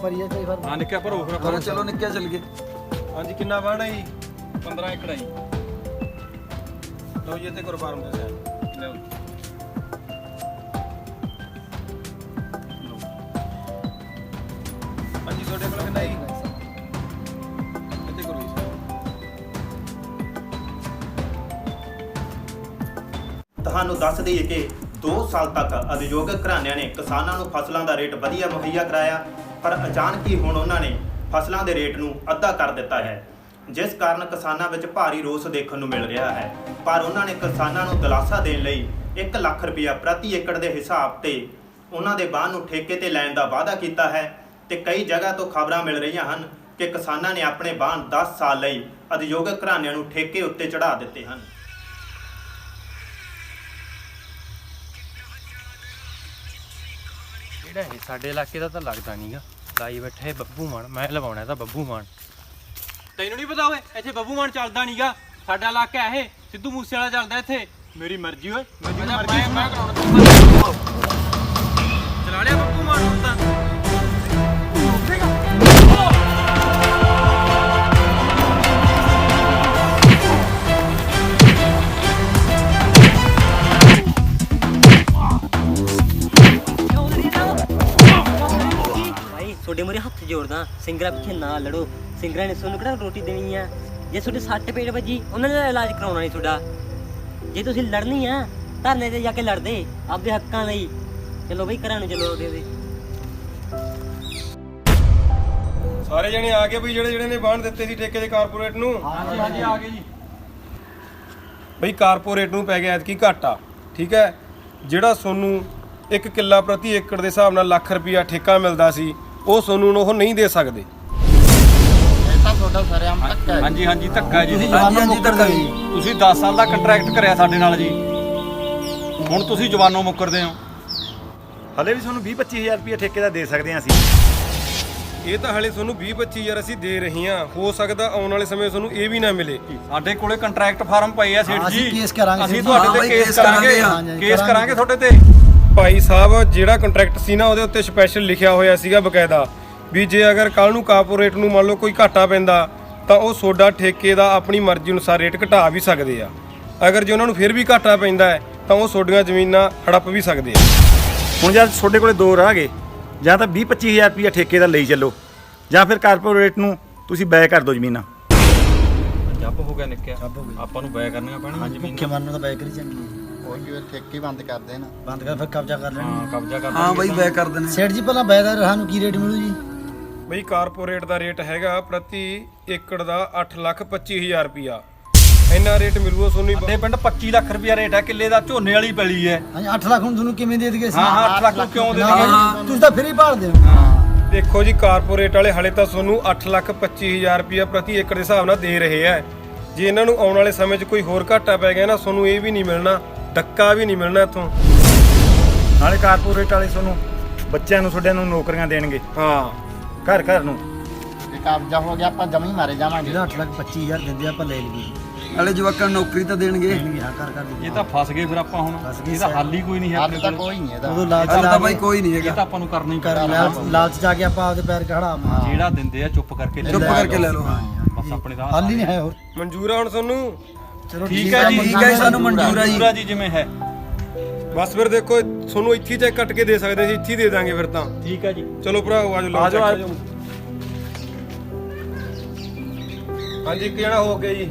Speaker 3: ਭਰੀਏ ਚਾਹੀ ਫਿਰ।
Speaker 5: ਹਾਂ ਨਿੱਕਿਆ ਭਰੋ ਫਿਰ।
Speaker 15: ਚਲੋ ਨਿੱਕਿਆ ਚੱਲ ਗਏ। ਹਾਂਜੀ, ਕਿੰਨਾ ਬਾਂਹ ਹੈ ਜੀ?
Speaker 5: 15 ਏਕੜ ਹੈ ਜੀ।
Speaker 15: ਲਓ ਜੀ ਇੱਥੇ ਕਰੋ ਫਾਰਮ ਦੇ ਸੈਨ। ਲਓ ਹਾਂਜੀ, ਤੁਹਾਡੇ ਕੋਲ ਕਿੰਨਾ ਜੀ? ਇੱਥੇ ਕਰੋ ਜੀ।
Speaker 1: ਤੁਹਾਨੂੰ ਦੱਸ ਦਈਏ ਕਿ 2 ਸਾਲ ਤੱਕ ਉਦਯੋਗਿਕ ਘਰਾਣਿਆਂ ਨੇ ਕਿਸਾਨਾਂ ਨੂੰ ਫਸਲਾਂ ਦਾ ਰੇਟ ਵਧੀਆ ਮੁਹੱਈਆ ਕਰਾਇਆ, ਪਰ ਅਚਾਨਕ ਹੀ ਹੁਣ ਉਹਨਾਂ ਨੇ ਫਸਲਾਂ ਦੇ ਰੇਟ ਨੂੰ ਅੱਧਾ ਕਰ ਦਿੱਤਾ ਹੈ, ਜਿਸ ਕਾਰਨ ਕਿਸਾਨਾਂ ਵਿੱਚ ਭਾਰੀ ਰੋਸ ਦੇਖਣ ਨੂੰ ਮਿਲ ਰਿਹਾ ਹੈ। ਪਰ ਉਹਨਾਂ ਨੇ ਕਿਸਾਨਾਂ ਨੂੰ ਦਿਲਾਸਾ ਦੇਣ ਲਈ 1 ਲੱਖ ਰੁਪਇਆ ਪ੍ਰਤੀ ਏਕੜ ਦੇ ਹਿਸਾਬ ਤੇ ਉਹਨਾਂ ਦੇ ਬਾਂਹ ਨੂੰ ਠੇਕੇ ਤੇ ਲੈਣ ਦਾ ਵਾਅਦਾ ਕੀਤਾ ਹੈ, ਤੇ ਕਈ ਜਗ੍ਹਾ ਤੋਂ ਖਬਰਾਂ ਮਿਲ ਰਹੀਆਂ ਹਨ ਕਿ ਕਿਸਾਨਾਂ ਨੇ ਆਪਣੇ ਬਾਂਹ 10 ਸਾਲ ਲਈ ਉਦਯੋਗਿਕ ਘਰਾਣਿਆਂ ਨੂੰ ਠੇਕੇ ਉੱਤੇ ਚੜ੍ਹਾ ਦਿੱਤੇ ਹਨ।
Speaker 7: ਜਿਹੜਾ ਇਹ ਸਾਡੇ ਇਲਾਕੇ ਦਾ ਤਾਂ ਲੱਗਦਾ ਨਹੀਂਗਾ। ਲਾਈ ਬੈਠਾ ਹੈ ਬੱਬੂ ਮਾਨ, ਮੈਂ ਲਵਾਉਣਾ ਤਾਂ ਬੱਬੂ ਮਾਨ।
Speaker 14: ਤੈਨੂੰ ਨਹੀਂ ਪਤਾ ਓਏ, ਇੱਥੇ ਬੱਬੂ ਮਾਨ ਚੱਲਦਾ ਨਹੀਂਗਾ। ਸਾਡਾ ਇਲਾਕਾ ਇਹ ਸਿੱਧੂ ਮੂਸੇ ਵਾਲਾ ਚੱਲਦਾ ਇੱਥੇ। ਮੇਰੀ ਮਰਜ਼ੀ ਓਏ, ਮੈਂ ਕਰਾਉਣਾ। ਚਲਾ ਲਿਆ ਬੱਬੂ ਮਾਨ ਨੂੰ ਤਾਂ।
Speaker 17: ਤੁਹਾਡੇ ਮੂਹਰੇ ਹੱਥ ਜੋੜਦਾ, ਸਿੰਗਰਾ ਪਿੱਛੇ ਨਾ ਲੜੋ। ਸਿੰਗਰਾਂ ਨੇ ਤੁਹਾਨੂੰ ਕਿਹੜਾ ਰੋਟੀ ਦੇਣੀ ਆ? ਜੇ ਤੁਹਾਡੇ ਸੱਟ ਪੇਟ ਵੱਜੀ, ਉਹਨਾਂ ਦਾ ਇਲਾਜ ਕਰਾਉਣਾ ਨਹੀਂ ਤੁਹਾਡਾ। ਜੇ ਤੁਸੀਂ ਲੜਨੀ ਆ, ਧਰਨੇ ਤੇ ਜਾ ਕੇ ਲੜਦੇ ਆਪਦੇ ਹੱਕਾਂ ਲਈ। ਚਲੋ ਬਈ ਘਰਾਂ ਨੂੰ ਚਲੋ। ਉਹਦੇ
Speaker 15: ਸਾਰੇ ਜਣੇ ਆ ਗਏ ਬਈ, ਜਿਹੜੇ ਨੇ ਬਾਂਹ ਦਿੱਤੇ ਸੀ ਠੇਕੇ ਦੇ ਕਾਰਪੋਰੇਟ ਨੂੰ।
Speaker 5: ਹਾਂਜੀ ਹਾਂਜੀ, ਆ ਗਏ ਜੀ।
Speaker 15: ਬਈ ਕਾਰਪੋਰੇਟ ਨੂੰ ਪੈ ਗਿਆ ਐਤਕੀ ਘਾਟਾ, ਠੀਕ ਹੈ? ਜਿਹੜਾ ਤੁਹਾਨੂੰ 1 ਕਿੱਲਾ ਪ੍ਰਤੀ ਏਕੜ ਦੇ ਹਿਸਾਬ ਨਾਲ ਲੱਖ ਰੁਪਇਆ ਠੇਕਾ ਮਿਲਦਾ ਸੀ, ਉਹ ਤੁਹਾਨੂੰ ਉਹ ਨਹੀਂ ਦੇ ਸਕਦੇ।
Speaker 4: ਇਹ ਤਾਂ ਤੁਹਾਡਾ ਸਰੇਆਮ ਧੱਕਾ ਹੈ।
Speaker 5: ਹਾਂਜੀ ਹਾਂਜੀ, ਧੱਕਾ ਜੀ।
Speaker 3: ਹਾਂਜੀ ਧੱਕਾ ਜੀ।
Speaker 5: ਤੁਸੀਂ 10 ਸਾਲ ਦਾ ਕੰਟਰੈਕਟ ਕਰਿਆ ਸਾਡੇ ਨਾਲ ਜੀ, ਹੁਣ ਤੁਸੀਂ ਜਵਾਨੋਂ ਮੁੱਕਰਦੇ ਹੋ।
Speaker 13: ਹਲੇ ਵੀ ਤੁਹਾਨੂੰ 20-25 ਹਜ਼ਾਰ ਰੁਪਏ ਠੇਕੇ ਦਾ ਦੇ ਸਕਦੇ ਹਾਂ ਅਸੀਂ।
Speaker 15: ਇਹ ਤਾਂ ਹਲੇ ਤੁਹਾਨੂੰ 20-25,000 ਅਸੀਂ ਦੇ ਰਹੇ ਹਾਂ, ਹੋ ਸਕਦਾ ਆਉਣ ਵਾਲੇ ਸਮੇਂ ਤੁਹਾਨੂੰ ਇਹ ਵੀ ਨਾ ਮਿਲੇ।
Speaker 5: ਸਾਡੇ ਕੋਲੇ ਕੰਟਰੈਕਟ ਫਾਰਮ ਪਏ ਆ ਸੇਠ ਜੀ,
Speaker 3: ਅਸੀਂ ਕੇਸ ਕਰਾਂਗੇ,
Speaker 5: ਅਸੀਂ ਤੁਹਾਡੇ ਤੇ ਕੇਸ ਕਰਾਂਗੇ ਤੁਹਾਡੇ ਤੇ।
Speaker 15: ਭਾਈ ਸਾਹਿਬ ਜਿਹੜਾ ਕੰਟਰੈਕਟ ਸੀ ਨਾ ਉਹਦੇ ਉੱਤੇ ਸਪੈਸ਼ਲ ਲਿਖਿਆ ਹੋਇਆ ਸੀਗਾ ਬਕਾਇਦਾ ਵੀ ਜੇ ਅਗਰ ਕੱਲ ਨੂੰ ਕਾਰਪੋਰੇਟ ਨੂੰ ਮੰਨ ਲਓ ਕੋਈ ਘਾਟਾ ਪੈਂਦਾ ਤਾਂ ਉਹ ਸੋਡਾ ਠੇਕੇ ਦਾ ਆਪਣੀ ਮਰਜ਼ੀ ਅਨੁਸਾਰ ਰੇਟ ਘਟਾ ਵੀ ਸਕਦੇ ਆ। ਅਗਰ ਜੇ ਉਹਨਾਂ ਨੂੰ ਫਿਰ ਵੀ ਘਾਟਾ ਪੈਂਦਾ ਹੈ ਤਾਂ ਉਹ ਸੋਡੀਆਂ ਜ਼ਮੀਨਾਂ ਹੜੱਪ ਵੀ ਸਕਦੇ ਆ।
Speaker 13: ਹੁਣ ਜਦ ਤੁਹਾਡੇ ਕੋਲੇ ਦੋ ਰਾਹ ਗਏ, ਜਾਂ ਤਾਂ 20-25,000 ਰੁਪਇਆ ਠੇਕੇ ਦਾ ਲਈ ਚੱਲੋ, ਜਾਂ ਫਿਰ ਕਾਰਪੋਰੇਟ ਨੂੰ ਤੁਸੀਂ ਬੈ ਕਰ ਦਿਓ ਜ਼ਮੀਨਾਂ।
Speaker 5: ਜੱਬ ਹੋ ਗਿਆ ਨਿੱਕਿਆ, ਆਪਾਂ ਨੂੰ ਬੈ ਕਰਨੀਆਂ ਪੈਣੀਆਂ ਜ਼ਮੀਨਾਂ।
Speaker 3: ਭੁੱਖੇ ਮਰਨ ਤਾਂ ਬੈ ਕਰੀ ਚੰਗੀ
Speaker 4: ਕੋਈ ਵੀ ਠੇਕੇ ਬੰਦ ਕਰ ਦੇਣ,
Speaker 3: ਬੰਦ ਕਰ ਫਿਰ ਕਬਜ਼ਾ ਕਰ ਲੈਣ।
Speaker 5: ਹਾਂ ਕਬਜ਼ਾ ਕਰ
Speaker 3: ਹਾਂ ਬਾਈ ਬੈ ਕਰ ਦੇਣੇ। ਸੇਠ ਜੀ ਪਹਿਲਾਂ ਬੈ ਦਾ ਸਾਨੂੰ ਕੀ ਰੇਟ ਮਿਲੂ ਜੀ?
Speaker 15: ਬਈ ਕਾਰਪੋਰੇਟ ਦਾ ਰੇਟ ਹੈਗਾ ਪ੍ਰਤੀ ਏਕੜ ਦਾ 8,25,000 ਰੁਪਇਆ, ਇੰਨਾ ਰੇਟ ਮਿਲੂਗਾ ਤੁਹਾਨੂੰ।
Speaker 5: ਸਾਡੇ ਪਿੰਡ 25 ਲੱਖ ਰੁਪਇਆ ਰੇਟ ਹੈ ਕਿੱਲੇ ਦਾ, ਝੋਨੇ ਵਾਲੀ ਪੈਲੀ ਹੈ।
Speaker 3: ਹਾਂਜੀ 8 ਲੱਖ ਹੁਣ ਤੁਹਾਨੂੰ ਕਿਵੇਂ ਦੇ ਦਈਏ?
Speaker 5: ਹਾਂ 8 ਲੱਖ ਕਿਉਂ ਦੇ ਦਈਏ?
Speaker 3: ਤੁਸੀਂ ਤਾਂ ਫਿਰ ਹੀ ਭਾਲਦੇ ਹੋ।
Speaker 15: ਦੇਖੋ ਜੀ ਕਾਰਪੋਰੇਟ ਵਾਲੇ ਹਲੇ ਤਾਂ ਤੁਹਾਨੂੰ 8,25,000 ਰੁਪਇਆ ਪ੍ਰਤੀ ਏਕੜ ਦੇ ਹਿਸਾਬ ਨਾਲ ਦੇ ਰਹੇ ਆ। ਜੇ ਇਹਨਾਂ ਨੂੰ ਆਉਣ ਵਾਲੇ ਸਮੇਂ 'ਚ ਕੋਈ ਹੋਰ ਘਾਟਾ ਪੈ ਗਿਆ ਨਾ, ਤੁਹਾਨੂੰ ਇਹ ਵੀ ਨਹੀਂ ਮਿਲਣਾ, ਡੱਕਾ ਵੀ ਨਹੀਂ ਮਿਲਣਾ ਇੱਥੋਂ।
Speaker 13: ਨਾਲੇ ਕਾਰਪੋਰੇਟ ਵਾਲੇ ਤੁਹਾਨੂੰ ਬੱਚਿਆਂ ਨੂੰ ਤੁਹਾਡੇ ਨੂੰ ਨੌਕਰੀਆਂ ਦੇਣਗੇ।
Speaker 15: ਹਾਂ
Speaker 13: ਘਰ ਘਰ ਨੂੰ
Speaker 4: ਜੇ ਕਬਜ਼ਾ ਹੋ ਗਿਆ ਆਪਾਂ ਜਮੀ ਮਾਰੇ ਜਾਵਾਂਗੇ।
Speaker 3: ਜਿਹੜਾ 8,25,000 ਦਿੰਦੇ ਆਪਾਂ ਲੈ ਲਈਏ।
Speaker 18: ਨਾਲੇ ਜਵਾਕਾਂ ਨੂੰ ਨੌਕਰੀ ਤਾਂ ਦੇਣਗੇ।
Speaker 3: ਹਾਂ ਕਰ
Speaker 5: ਇਹ ਤਾਂ ਫਸ ਗਏ ਫਿਰ ਆਪਾਂ ਹੁਣ, ਇਹਦਾ ਹੱਲ ਹੀ ਕੋਈ ਨਹੀਂ ਹੈ
Speaker 4: ਹੱਲ ਤਾਂ ਕੋਈ ਨਹੀਂ ਇਹਦਾ।
Speaker 3: ਉਦੋਂ ਲਾਲਚ
Speaker 18: ਹੱਲ
Speaker 3: ਲਾ
Speaker 18: ਤਾਂ ਬਾਈ ਕੋਈ ਨਹੀਂ
Speaker 5: ਇਹ
Speaker 18: ਹੈਗਾ।
Speaker 5: ਤਾਂ ਆਪਾਂ ਨੂੰ ਕਰਨਾ ਹੀ
Speaker 3: ਲਾਲਚ ਜਾ ਕੇ ਆਪਾਂ ਆਪਦੇ ਪੈਰ ਖੜਾ।
Speaker 5: ਜਿਹੜਾ ਦਿੰਦੇ ਆ ਚੁੱਪ ਕਰਕੇ
Speaker 18: ਚੁੱਪ ਕਰਕੇ ਲੈ ਲਓ।
Speaker 5: ਬਸ ਆਪਣੇ ਦਾ
Speaker 3: ਹੱਲ ਹੀ ਨਹੀਂ ਹੈ ਹੋਰ।
Speaker 15: ਮਨਜ਼ੂਰ ਆ ਹੁਣ ਤੁਹਾਨੂੰ?
Speaker 3: ਚਲੋ
Speaker 5: ਠੀਕ ਹੈ ਜੀ,
Speaker 18: ਠੀਕ ਹੈ ਸਾਨੂੰ ਮਨਜ਼ੂਰ ਆ
Speaker 5: ਜੀ ਜਿਵੇਂ ਹੈ।
Speaker 15: ਬਸ ਫਿਰ ਦੇਖੋ ਤੁਹਾਨੂੰ ਇੱਥੇ ਚੈੱਕ ਕੱਟ ਕੇ ਦੇ ਸਕਦੇ ਸੀ, ਇੱਥੇ ਦੇ ਦਾਂਗੇ ਫਿਰ ਤਾਂ।
Speaker 5: ਠੀਕ ਹੈ ਜੀ,
Speaker 15: ਚਲੋ ਭਰਾਓ ਆਜੋ ਆਜੋ। ਹਾਂਜੀ ਇੱਕ ਜਣਾ ਹੋ ਗਿਆ ਜੀ।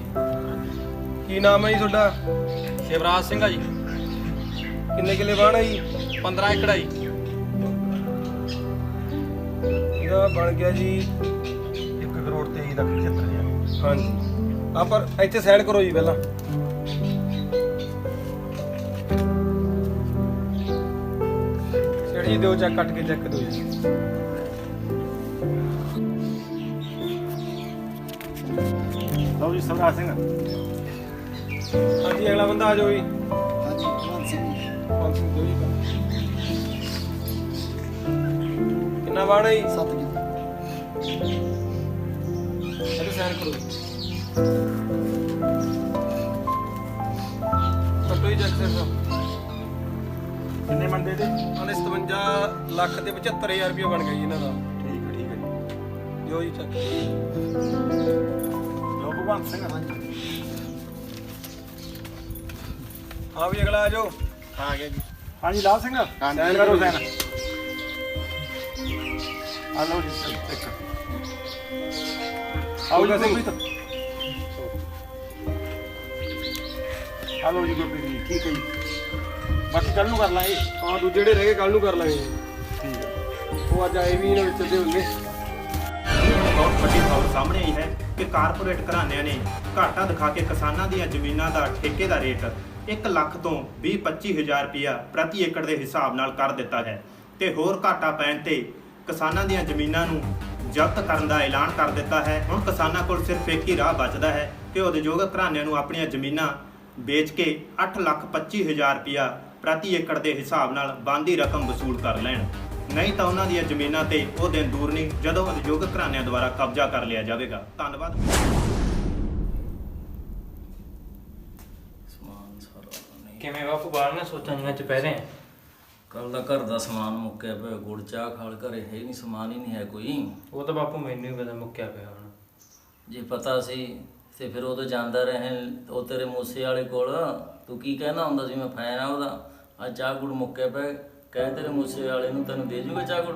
Speaker 15: ਕੀ ਨਾਮ ਹੈ ਜੀ ਤੁਹਾਡਾ?
Speaker 14: ਸ਼ਿਵਰਾਜ ਸਿੰਘ ਆ ਜੀ।
Speaker 15: ਕਿੰਨੇ ਕਿੱਲੇ ਵਾਹਣ ਹੈ ਜੀ?
Speaker 14: 15 ਏਕੜ ਆ ਜੀ।
Speaker 15: ਇਹਦਾ ਬਣ ਗਿਆ ਜੀ
Speaker 13: 1,23,75,000।
Speaker 15: ਹਾਂਜੀ ਆ ਪਰ ਇੱਥੇ ਸਾਈਡ ਕਰੋ ਜੀ ਪਹਿਲਾਂ। ਸੇਠ ਜੀ ਦਿਓ ਚੈੱਕ ਕੱਟ ਕੇ ਚੈੱਕ ਦਿਓ ਜੀ।
Speaker 13: ਲਓ ਜੀ ਸਵਰਾਜ ਸਿੰਘ।
Speaker 15: ਹਾਂਜੀ ਅਗਲਾ ਬੰਦਾ ਆ ਜਾਓ ਜੀ।
Speaker 3: ਹਾਂਜੀ ਕੁਲਵੰਤ ਸਿੰਘ ਜੀ।
Speaker 15: ਪੰਜ ਸਿੰਘ ਦਿਓ ਜੀ। ਕਿੰਨਾ ਵਾਹਣ ਹੈ ਜੀ?
Speaker 3: 7 ਕਿੱਲੇ।
Speaker 15: ਇਹਦੇ ਸਾਈਡ ਕਰੋ। ਕੱਟੋ ਜੀ ਚੈੱਕ ਸਰ।
Speaker 13: ਕਿੰਨੇ ਮੰਦੇ ਦੇ?
Speaker 15: 57 ਲੱਖ ਤੇ 75,000 ਰੁਪਇਆ ਬਣ ਗਿਆ ਜੀ ਇਹਨਾਂ ਦਾ।
Speaker 13: ਠੀਕ ਹੈ ਜੀ।
Speaker 15: ਦਿਓ ਜੀ ਚੈੱਕ।
Speaker 13: ਲਓ ਭਗਵੰਤ ਸਿੰਘ।
Speaker 15: ਹਾਂ ਵੀ ਅਗਲਾ ਆ ਜਾਓ।
Speaker 4: ਆ ਗਿਆ ਜੀ।
Speaker 13: ਹਾਂਜੀ ਲਾਭ ਸਿੰਘ ਸਾਈਨ ਕਰੋ ਸਾਈਨ। ਆ ਲਓ ਜੀ ਇੱਕ। ਆਓ ਜੀ ਗੁਰਪ੍ਰੀਤ। ਆ ਲਓ ਜੀ ਗੁਰਪ੍ਰੀਤ ਜੀ। ਠੀਕ ਹੈ ਜੀ, ਬਾਕੀ ਕੱਲ ਨੂੰ ਕਰ ਲਾਂਗੇ।
Speaker 15: ਹਾਂ ਦੂਜੇ ਜਿਹੜੇ ਰਹਿ ਗਏ ਕੱਲ ਨੂੰ ਕਰ ਲਾਂਗੇ।
Speaker 13: ਠੀਕ ਹੈ।
Speaker 15: ਉਹ ਅੱਜ ਆਏ ਵੀ ਇਹਨਾਂ ਵਿੱਚ ਦੇ ਹੁੰਦੇ।
Speaker 1: ਬਹੁਤ ਵੱਡੀ ਖਬਰ ਸਾਹਮਣੇ ਆਈ ਹੈ ਕਿ ਕਾਰਪੋਰੇਟ ਘਰਾਣਿਆਂ ਨੇ ਘਾਟਾ ਦਿਖਾ ਕੇ ਕਿਸਾਨਾਂ ਦੀਆਂ ਜ਼ਮੀਨਾਂ ਦਾ ਠੇਕੇ ਦਾ ਰੇਟ 1 ਲੱਖ ਤੋਂ 20-25,000 ਰੁਪਇਆ ਪ੍ਰਤੀ ਏਕੜ ਦੇ ਹਿਸਾਬ ਨਾਲ ਕਰ ਦਿੱਤਾ ਹੈ ਤੇ ਹੋਰ ਘਾਟਾ ਪੈਣ ਤੇ ਕਿਸਾਨਾਂ ਦੀਆਂ ਜ਼ਮੀਨਾਂ ਨੂੰ ਜ਼ਬਤ ਕਰਨ ਦਾ ਐਲਾਨ ਕਰ ਦਿੱਤਾ ਹੈ। ਹੁਣ ਕਿਸਾਨਾਂ ਕੋਲ ਸਿਰਫ ਇੱਕ ਹੀ ਰਾਹ ਬਚਦਾ ਹੈ ਕਿ ਉਦਯੋਗਿਕ ਘਰਾਣਿਆਂ ਨੂੰ ਆਪਣੀਆਂ ਜ਼ਮੀਨਾਂ ਵੇਚ ਕੇ 8,25,000 ਰੁਪਇਆ ਪ੍ਰਤੀ ਏਕੜ ਦੇ ਹਿਸਾਬ ਨਾਲ ਬਣਦੀ ਰਕਮ ਵਸੂਲ ਕਰ ਲੈਣ, ਨਹੀਂ ਤਾਂ ਉਹਨਾਂ ਦੀਆਂ ਜ਼ਮੀਨਾਂ ਤੇ ਉਹ ਦਿਨ ਦੂਰ ਨਹੀਂ ਜਦੋਂ ਉਦਯੋਗਿਕ ਘਰਾਣਿਆਂ ਦੁਆਰਾ ਕਬਜ਼ਾ ਕਰ ਲਿਆ ਜਾਵੇਗਾ। ਧੰਨਵਾਦ।
Speaker 14: ਕਿਵੇਂ ਬਾਪੂ ਬਾਹਰ ਨਾ ਸੋਚਾਂ ਜੀਆਂ ਚ ਪੈ ਰਹੇ ਆ?
Speaker 6: ਕੱਲ ਦਾ ਘਰ ਦਾ ਸਮਾਨ ਮੁੱਕਿਆ ਪਿਆ, ਗੁੜ ਚਾਹ ਖਾਲ ਘਰੇ ਹੈ ਹੀ ਨਹੀਂ, ਸਮਾਨ ਹੀ ਨਹੀਂ ਹੈ ਕੋਈ।
Speaker 14: ਉਹ ਤਾਂ ਬਾਪੂ ਮੈਨੂੰ ਹੀ ਪਤਾ ਮੁੱਕਿਆ ਪਿਆ ਹੁਣ।
Speaker 6: ਜੇ ਪਤਾ ਸੀ ਤੇ ਫਿਰ ਉਦੋਂ ਜਾਂਦਾ ਰਹੇ ਉਹ ਤੇਰੇ ਮੂਸੇ ਵਾਲੇ ਕੋਲ, ਤੂੰ ਕੀ ਕਹਿਣਾ ਹੁੰਦਾ ਸੀ ਮੈਂ ਫੈਨ ਆ ਉਹਦਾ। ਆ ਚਾਹ ਗੁੜ ਮੁੱਕਿਆ ਪਿਆ, ਕਹਿ ਤੇਰੇ ਮੂਸੇ ਵਾਲੇ ਨੂੰ ਤੈਨੂੰ ਦੇ ਜੂਗਾ ਚਾਹ ਗੁੜ।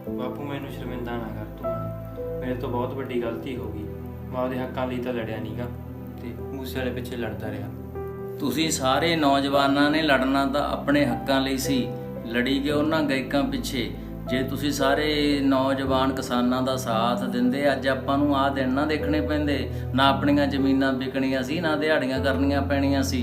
Speaker 14: ਬਾਪੂ ਮੈਨੂੰ ਸ਼ਰਮਿੰਦਾ ਨਾ ਕਰ ਤੂੰ, ਮੇਰੇ ਤੋਂ ਬਹੁਤ ਵੱਡੀ ਗਲਤੀ ਹੋ ਗਈ। ਮੈਂ ਉਹਦੇ ਹੱਕਾਂ ਲਈ ਤਾਂ ਲੜਿਆ ਨਹੀਂਗਾ ਤੇ ਮੂਸੇ ਵਾਲੇ ਪਿੱਛੇ ਲੜਦਾ ਰਿਹਾ।
Speaker 6: ਤੁਸੀਂ ਸਾਰੇ ਨੌਜਵਾਨਾਂ ਨੇ ਲੜਨਾ ਤਾਂ ਆਪਣੇ ਹੱਕਾਂ ਲਈ ਸੀ, ਲੜੀ ਗਏ ਉਹਨਾਂ ਗਾਇਕਾਂ ਪਿੱਛੇ। ਜੇ ਤੁਸੀਂ ਸਾਰੇ ਨੌਜਵਾਨ ਕਿਸਾਨਾਂ ਦਾ ਸਾਥ ਦਿੰਦੇ ਅੱਜ ਆਪਾਂ ਨੂੰ ਆਹ ਦਿਨ ਨਾ ਦੇਖਣੇ ਪੈਂਦੇ, ਨਾ ਆਪਣੀਆਂ ਜ਼ਮੀਨਾਂ ਵਿਕਣੀਆਂ ਸੀ, ਨਾ ਦਿਹਾੜੀਆਂ ਕਰਨੀਆਂ ਪੈਣੀਆਂ ਸੀ।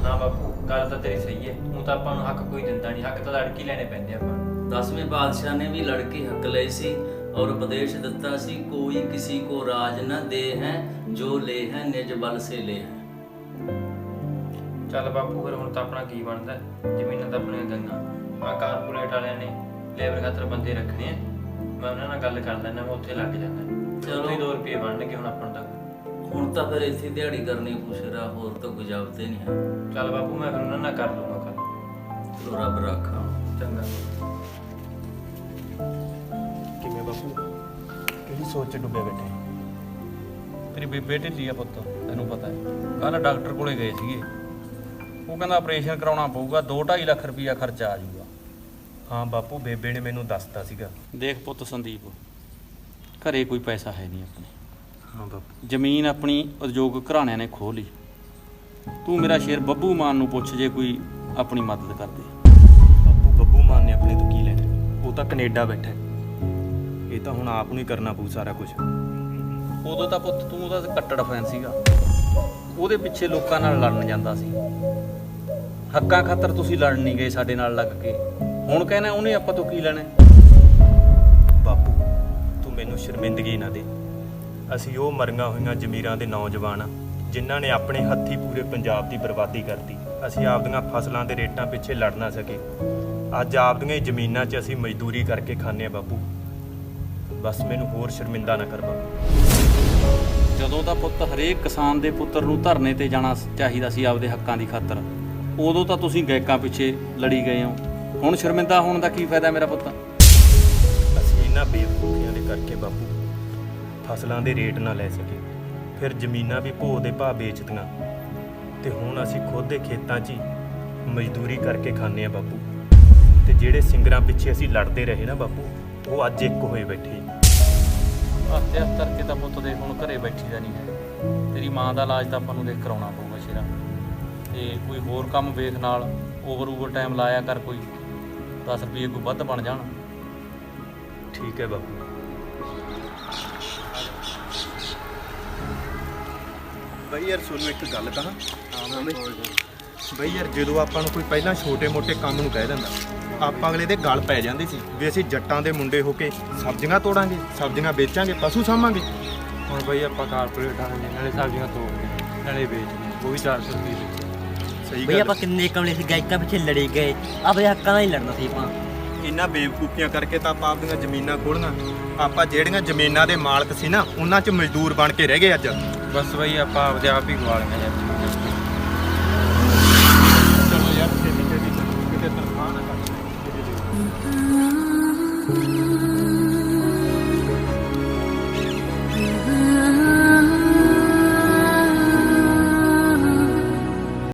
Speaker 14: ਨਾ ਬਾਪੂ ਗੱਲ ਤਾਂ ਤੇਰੀ ਸਹੀ ਹੈ, ਉਹ ਤਾਂ ਆਪਾਂ ਨੂੰ ਹੱਕ ਕੋਈ ਦਿੰਦਾ ਨਹੀਂ, ਹੱਕ ਤਾਂ ਲੜ ਕੇ ਲੈਣੇ ਪੈਂਦੇ ਆਪਾਂ ਨੂੰ।
Speaker 6: 10ਵੇਂ ਬਾਦਸ਼ਾਹ ਨੇ ਵੀ ਲੜ ਕੇ ਹੱਕ ਲਏ ਸੀ ਔਰ ਉਪਦੇਸ਼ ਦਿੱਤਾ ਸੀ, ਕੋਈ ਕਿਸੇ ਕੋ ਰਾਜ ਨਾ ਦੇ ਹੈ, ਜੋ ਲੈ ਹੈ ਨਿਜ ਬਲ ਸੇ ਲੈ ਹੈ।
Speaker 14: ਚੱਲ ਬਾਪੂ ਫਿਰ ਹੁਣ ਤਾਂ ਆਪਣਾ ਕੀ ਬਣਦਾ, ਜ਼ਮੀਨਾਂ ਤਾਂ ਆਪਣੀਆਂ ਗੰਗਾ। ਆ ਕਾਰਪੋਰੇਟ ਵਾਲਿਆਂ ਨੇ ਲੇਬਰ ਖਾਤਰ ਬੰਦੇ ਰੱਖਣੇ ਆ, ਮੈਂ ਉਹਨਾਂ ਨਾਲ ਗੱਲ ਕਰ ਲੈਣਾ, ਮੈਂ ਉੱਥੇ ਲੱਗ ਜਾਂਦਾ। ਚਲੋ 2 ਰੁਪਏ ਬਣਨਗੇ ਹੁਣ ਆਪਾਂ ਨੂੰ ਤਾਂ।
Speaker 6: ਹੁਣ ਤਾਂ ਫਿਰ ਇੱਥੇ ਦਿਹਾੜੀ ਕਰਨੀ ਪੁੱਛਰਾ, ਹੋਰ ਤਾਂ ਗੁਜਾਬਤੇ ਨਹੀਂ ਹੈ।
Speaker 14: ਚੱਲ ਬਾਪੂ ਮੈਂ ਫਿਰ ਉਹਨਾਂ ਨਾਲ ਕਰ ਲੂੰਗਾ ਗੱਲ।
Speaker 6: ਚਲੋ ਰੱਬ ਰੱਖਾ।
Speaker 14: ਚੰਗਾ।
Speaker 1: ਕਿਵੇਂ ਬਾਪੂ, ਕਿਹੜੀ ਸੋਚ 'ਚ ਡੁੱਬੇ ਬੈਠੇ?
Speaker 5: ਤੇਰੀ ਬੇਬੇ ਢਿੱਲੀ ਆ ਪੁੱਤ, ਤੈਨੂੰ ਪਤਾ ਹੈ। ਕੱਲ ਡਾਕਟਰ ਕੋਲੇ ਗਏ ਸੀਗੇ, ਉਹ ਕਹਿੰਦਾ ਆਪਰੇਸ਼ਨ ਕਰਾਉਣਾ ਪਊਗਾ, 2-2.5 ਲੱਖ ਰੁਪਈਆ ਖਰਚਾ ਆ ਜਾਊਗਾ।
Speaker 1: ਹਾਂ ਬਾਪੂ, ਬੇਬੇ ਨੇ ਮੈਨੂੰ ਦੱਸਤਾ ਸੀਗਾ।
Speaker 5: ਦੇਖ ਪੁੱਤ ਸੰਦੀਪ, ਘਰੇ ਕੋਈ ਪੈਸਾ ਹੈ ਨਹੀਂ ਆਪਣੇ।
Speaker 1: ਹਾਂ ਬਾਪੂ।
Speaker 5: ਜ਼ਮੀਨ ਆਪਣੀ ਉਦਯੋਗ ਘਰਾਣਿਆਂ ਨੇ ਖੋਹ ਲਈ। ਤੂੰ ਮੇਰਾ ਸ਼ੇਰ ਬੱਬੂ ਮਾਨ ਨੂੰ ਪੁੱਛ ਜੇ ਕੋਈ ਆਪਣੀ ਮਦਦ ਕਰ ਦੇ।
Speaker 1: ਬਾਪੂ, ਬੱਬੂ ਮਾਨ ਨੇ ਆਪਣੇ ਤੋਂ ਕੀ ਲੈਣਾ? ਉਹ ਤਾਂ ਕੈਨੇਡਾ ਬੈਠਾ ਹੈ। ਇਹ ਤਾਂ ਹੁਣ ਆਪ ਨੂੰ ਹੀ ਕਰਨਾ ਪਊ ਸਾਰਾ ਕੁਝ।
Speaker 5: ਉਦੋਂ ਤਾਂ ਪੁੱਤ ਤੂੰ ਉਹਦਾ ਕੱਟੜ ਫੈਨ ਸੀਗਾ, ਉਹਦੇ ਪਿੱਛੇ ਲੋਕਾਂ ਨਾਲ ਲੜਨ ਜਾਂਦਾ ਸੀ। ਹੱਕਾਂ ਖਾਤਰ ਤੁਸੀਂ ਲੜਨ ਨਹੀਂ ਗਏ ਸਾਡੇ ਨਾਲ ਲੱਗ ਕੇ। ਹੁਣ ਕਹਿੰਦਾ ਉਹਨੇ ਆਪਾਂ ਤੋਂ ਕੀ ਲੈਣਾ?
Speaker 1: ਬਾਪੂ, ਤੂੰ ਮੈਨੂੰ ਸ਼ਰਮਿੰਦਗੀ ਨਾ ਦੇ। ਅਸੀਂ ਉਹ ਮਰੀਆਂ ਹੋਈਆਂ ਜ਼ਮੀਰਾਂ ਦੇ ਨੌਜਵਾਨ ਆ ਜਿਨ੍ਹਾਂ ਨੇ ਆਪਣੇ ਹੱਥੀਂ ਪੂਰੇ ਪੰਜਾਬ ਦੀ ਬਰਬਾਦੀ ਕਰਤੀ। ਅਸੀਂ ਆਪਦੀਆਂ ਫਸਲਾਂ ਦੇ ਰੇਟਾਂ ਪਿੱਛੇ ਲੜ ਨਾ ਸਕੇ। ਅੱਜ ਆਪਦੀਆਂ ਹੀ ਜ਼ਮੀਨਾਂ 'ਚ ਅਸੀਂ ਮਜ਼ਦੂਰੀ ਕਰਕੇ ਖਾਂਦੇ ਆ ਬਾਪੂ। ਬਸ ਮੈਨੂੰ ਹੋਰ ਸ਼ਰਮਿੰਦਾ ਨਾ ਕਰ ਬਾਪੂ।
Speaker 5: ਜਦੋਂ ਦਾ ਪੁੱਤ ਹਰੇਕ ਕਿਸਾਨ ਦੇ ਪੁੱਤਰ ਨੂੰ ਧਰਨੇ ਤੇ ਜਾਣਾ ਚਾਹੀਦਾ ਸੀ ਆਪਦੇ ਹੱਕਾਂ ਦੀ ਖਾਤਰ, ਉਦੋਂ ਤਾਂ ਤੁਸੀਂ ਗਾਇਕਾਂ ਪਿੱਛੇ ਲੜੀ ਗਏ ਹੋ। ਹੁਣ ਸ਼ਰਮਿੰਦਾ ਹੋਣ ਦਾ ਕੀ ਫਾਇਦਾ ਮੇਰਾ ਪੁੱਤ?
Speaker 1: ਅਸੀਂ ਇਹਨਾਂ ਬੇਵਕੂਫੀਆਂ ਦੇ ਕਰਕੇ ਬਾਪੂ ਫਸਲਾਂ ਦੇ ਰੇਟ ਨਾ ਲੈ ਸਕੇ, ਫਿਰ ਜ਼ਮੀਨਾਂ ਵੀ ਭੋਹ ਦੇ ਭਾਅ ਵੇਚਦੀਆਂ, ਤੇ ਹੁਣ ਅਸੀਂ ਖੁਦ ਦੇ ਖੇਤਾਂ 'ਚ ਹੀ ਮਜ਼ਦੂਰੀ ਕਰਕੇ ਖਾਂਦੇ ਆ ਬਾਪੂ। ਤੇ ਜਿਹੜੇ ਸਿੰਗਰਾਂ ਪਿੱਛੇ ਅਸੀਂ ਲੜਦੇ ਰਹੇ ਨਾ ਬਾਪੂ, ਉਹ ਅੱਜ ਇੱਕ ਹੋਏ ਬੈਠੇ।
Speaker 5: ਹੱਥ ਕਰਕੇ ਤਾਂ ਪੁੱਤ ਦੇਖ ਹੁਣ ਘਰੇ ਬੈਠੀ ਦਾ ਨਹੀਂ ਹੈ। ਤੇਰੀ ਮਾਂ ਦਾ ਇਲਾਜ ਤਾਂ ਆਪਾਂ ਨੂੰ ਦੇਖ ਕਰਾਉਣਾ ਪਊਗਾ ਸ਼ੇਰਾ, ਤੇ ਕੋਈ ਹੋਰ ਕੰਮ ਵੇਖ ਨਾਲ। ਓਵਰ ਟਾਈਮ ਲਾਇਆ ਕਰ, ਕੋਈ 10 ਰੁਪਏ ਕੋਈ ਵੱਧ ਬਣ ਜਾਣ।
Speaker 1: ਠੀਕ ਹੈ ਬਾਪੂ। ਬਈ ਯਾਰ ਤੁਹਾਨੂੰ ਇੱਕ ਗੱਲ ਕਹਾਂ। ਬਈ ਯਾਰ ਜਦੋਂ ਆਪਾਂ ਨੂੰ ਕੋਈ ਪਹਿਲਾਂ ਛੋਟੇ-ਮੋਟੇ ਕੰਮ ਨੂੰ ਕਹਿ ਦਿੰਦਾ, ਆਪਾਂ ਅਗਲੇ ਦੇ ਗਲ ਪੈ ਜਾਂਦੇ ਸੀ ਵੀ ਅਸੀਂ ਜੱਟਾਂ ਦੇ ਮੁੰਡੇ ਹੋ ਕੇ ਸਬਜ਼ੀਆਂ ਤੋੜਾਂਗੇ, ਸਬਜ਼ੀਆਂ ਵੇਚਾਂਗੇ, ਪਸ਼ੂ ਸਾਂਭਾਂਗੇ।
Speaker 14: ਹੁਣ ਬਈ ਆਪਾਂ ਕਾਰਪੋਰੇਟ ਆਂਗੇ, ਨਾਲੇ ਸਬਜ਼ੀਆਂ ਤੋੜਦੇ ਨਾਲੇ ਵੇਚਦੇ, ਉਹ ਵੀ 400 ਰੁਪਏ ਦੇ।
Speaker 1: ਸਹੀ
Speaker 17: ਬਈ
Speaker 1: ਗੱਲ।
Speaker 17: ਆਪਾਂ ਕਿੰਨੇ ਕਮਲੇ ਸੀ, ਗਾਇਕਾਂ ਪਿੱਛੇ ਲੜੇ ਗਏ। ਆਪਣੇ ਹੱਕਾਂ ਨਾਲ ਹੀ ਲੜਨਾ ਸੀ ਆਪਾਂ।
Speaker 1: ਇਹਨਾਂ ਬੇਵਕੂਫੀਆਂ ਕਰਕੇ ਤਾਂ ਆਪਾਂ ਆਪਣੀਆਂ ਜ਼ਮੀਨਾਂ ਖੋਲੀਆਂ। ਆਪਾਂ ਜਿਹੜੀਆਂ ਜ਼ਮੀਨਾਂ ਦੇ ਮਾਲਕ ਸੀ ਨਾ, ਉਹਨਾਂ 'ਚ ਮਜ਼ਦੂਰ ਬਣ ਕੇ ਰਹਿ ਗਏ ਅੱਜ।
Speaker 14: ਬਸ ਬਈ ਆਪਾਂ ਆਪਦੇ ਆਪ ਹੀ ਗਵਾ ਲਈਆਂ ਯਾਰ।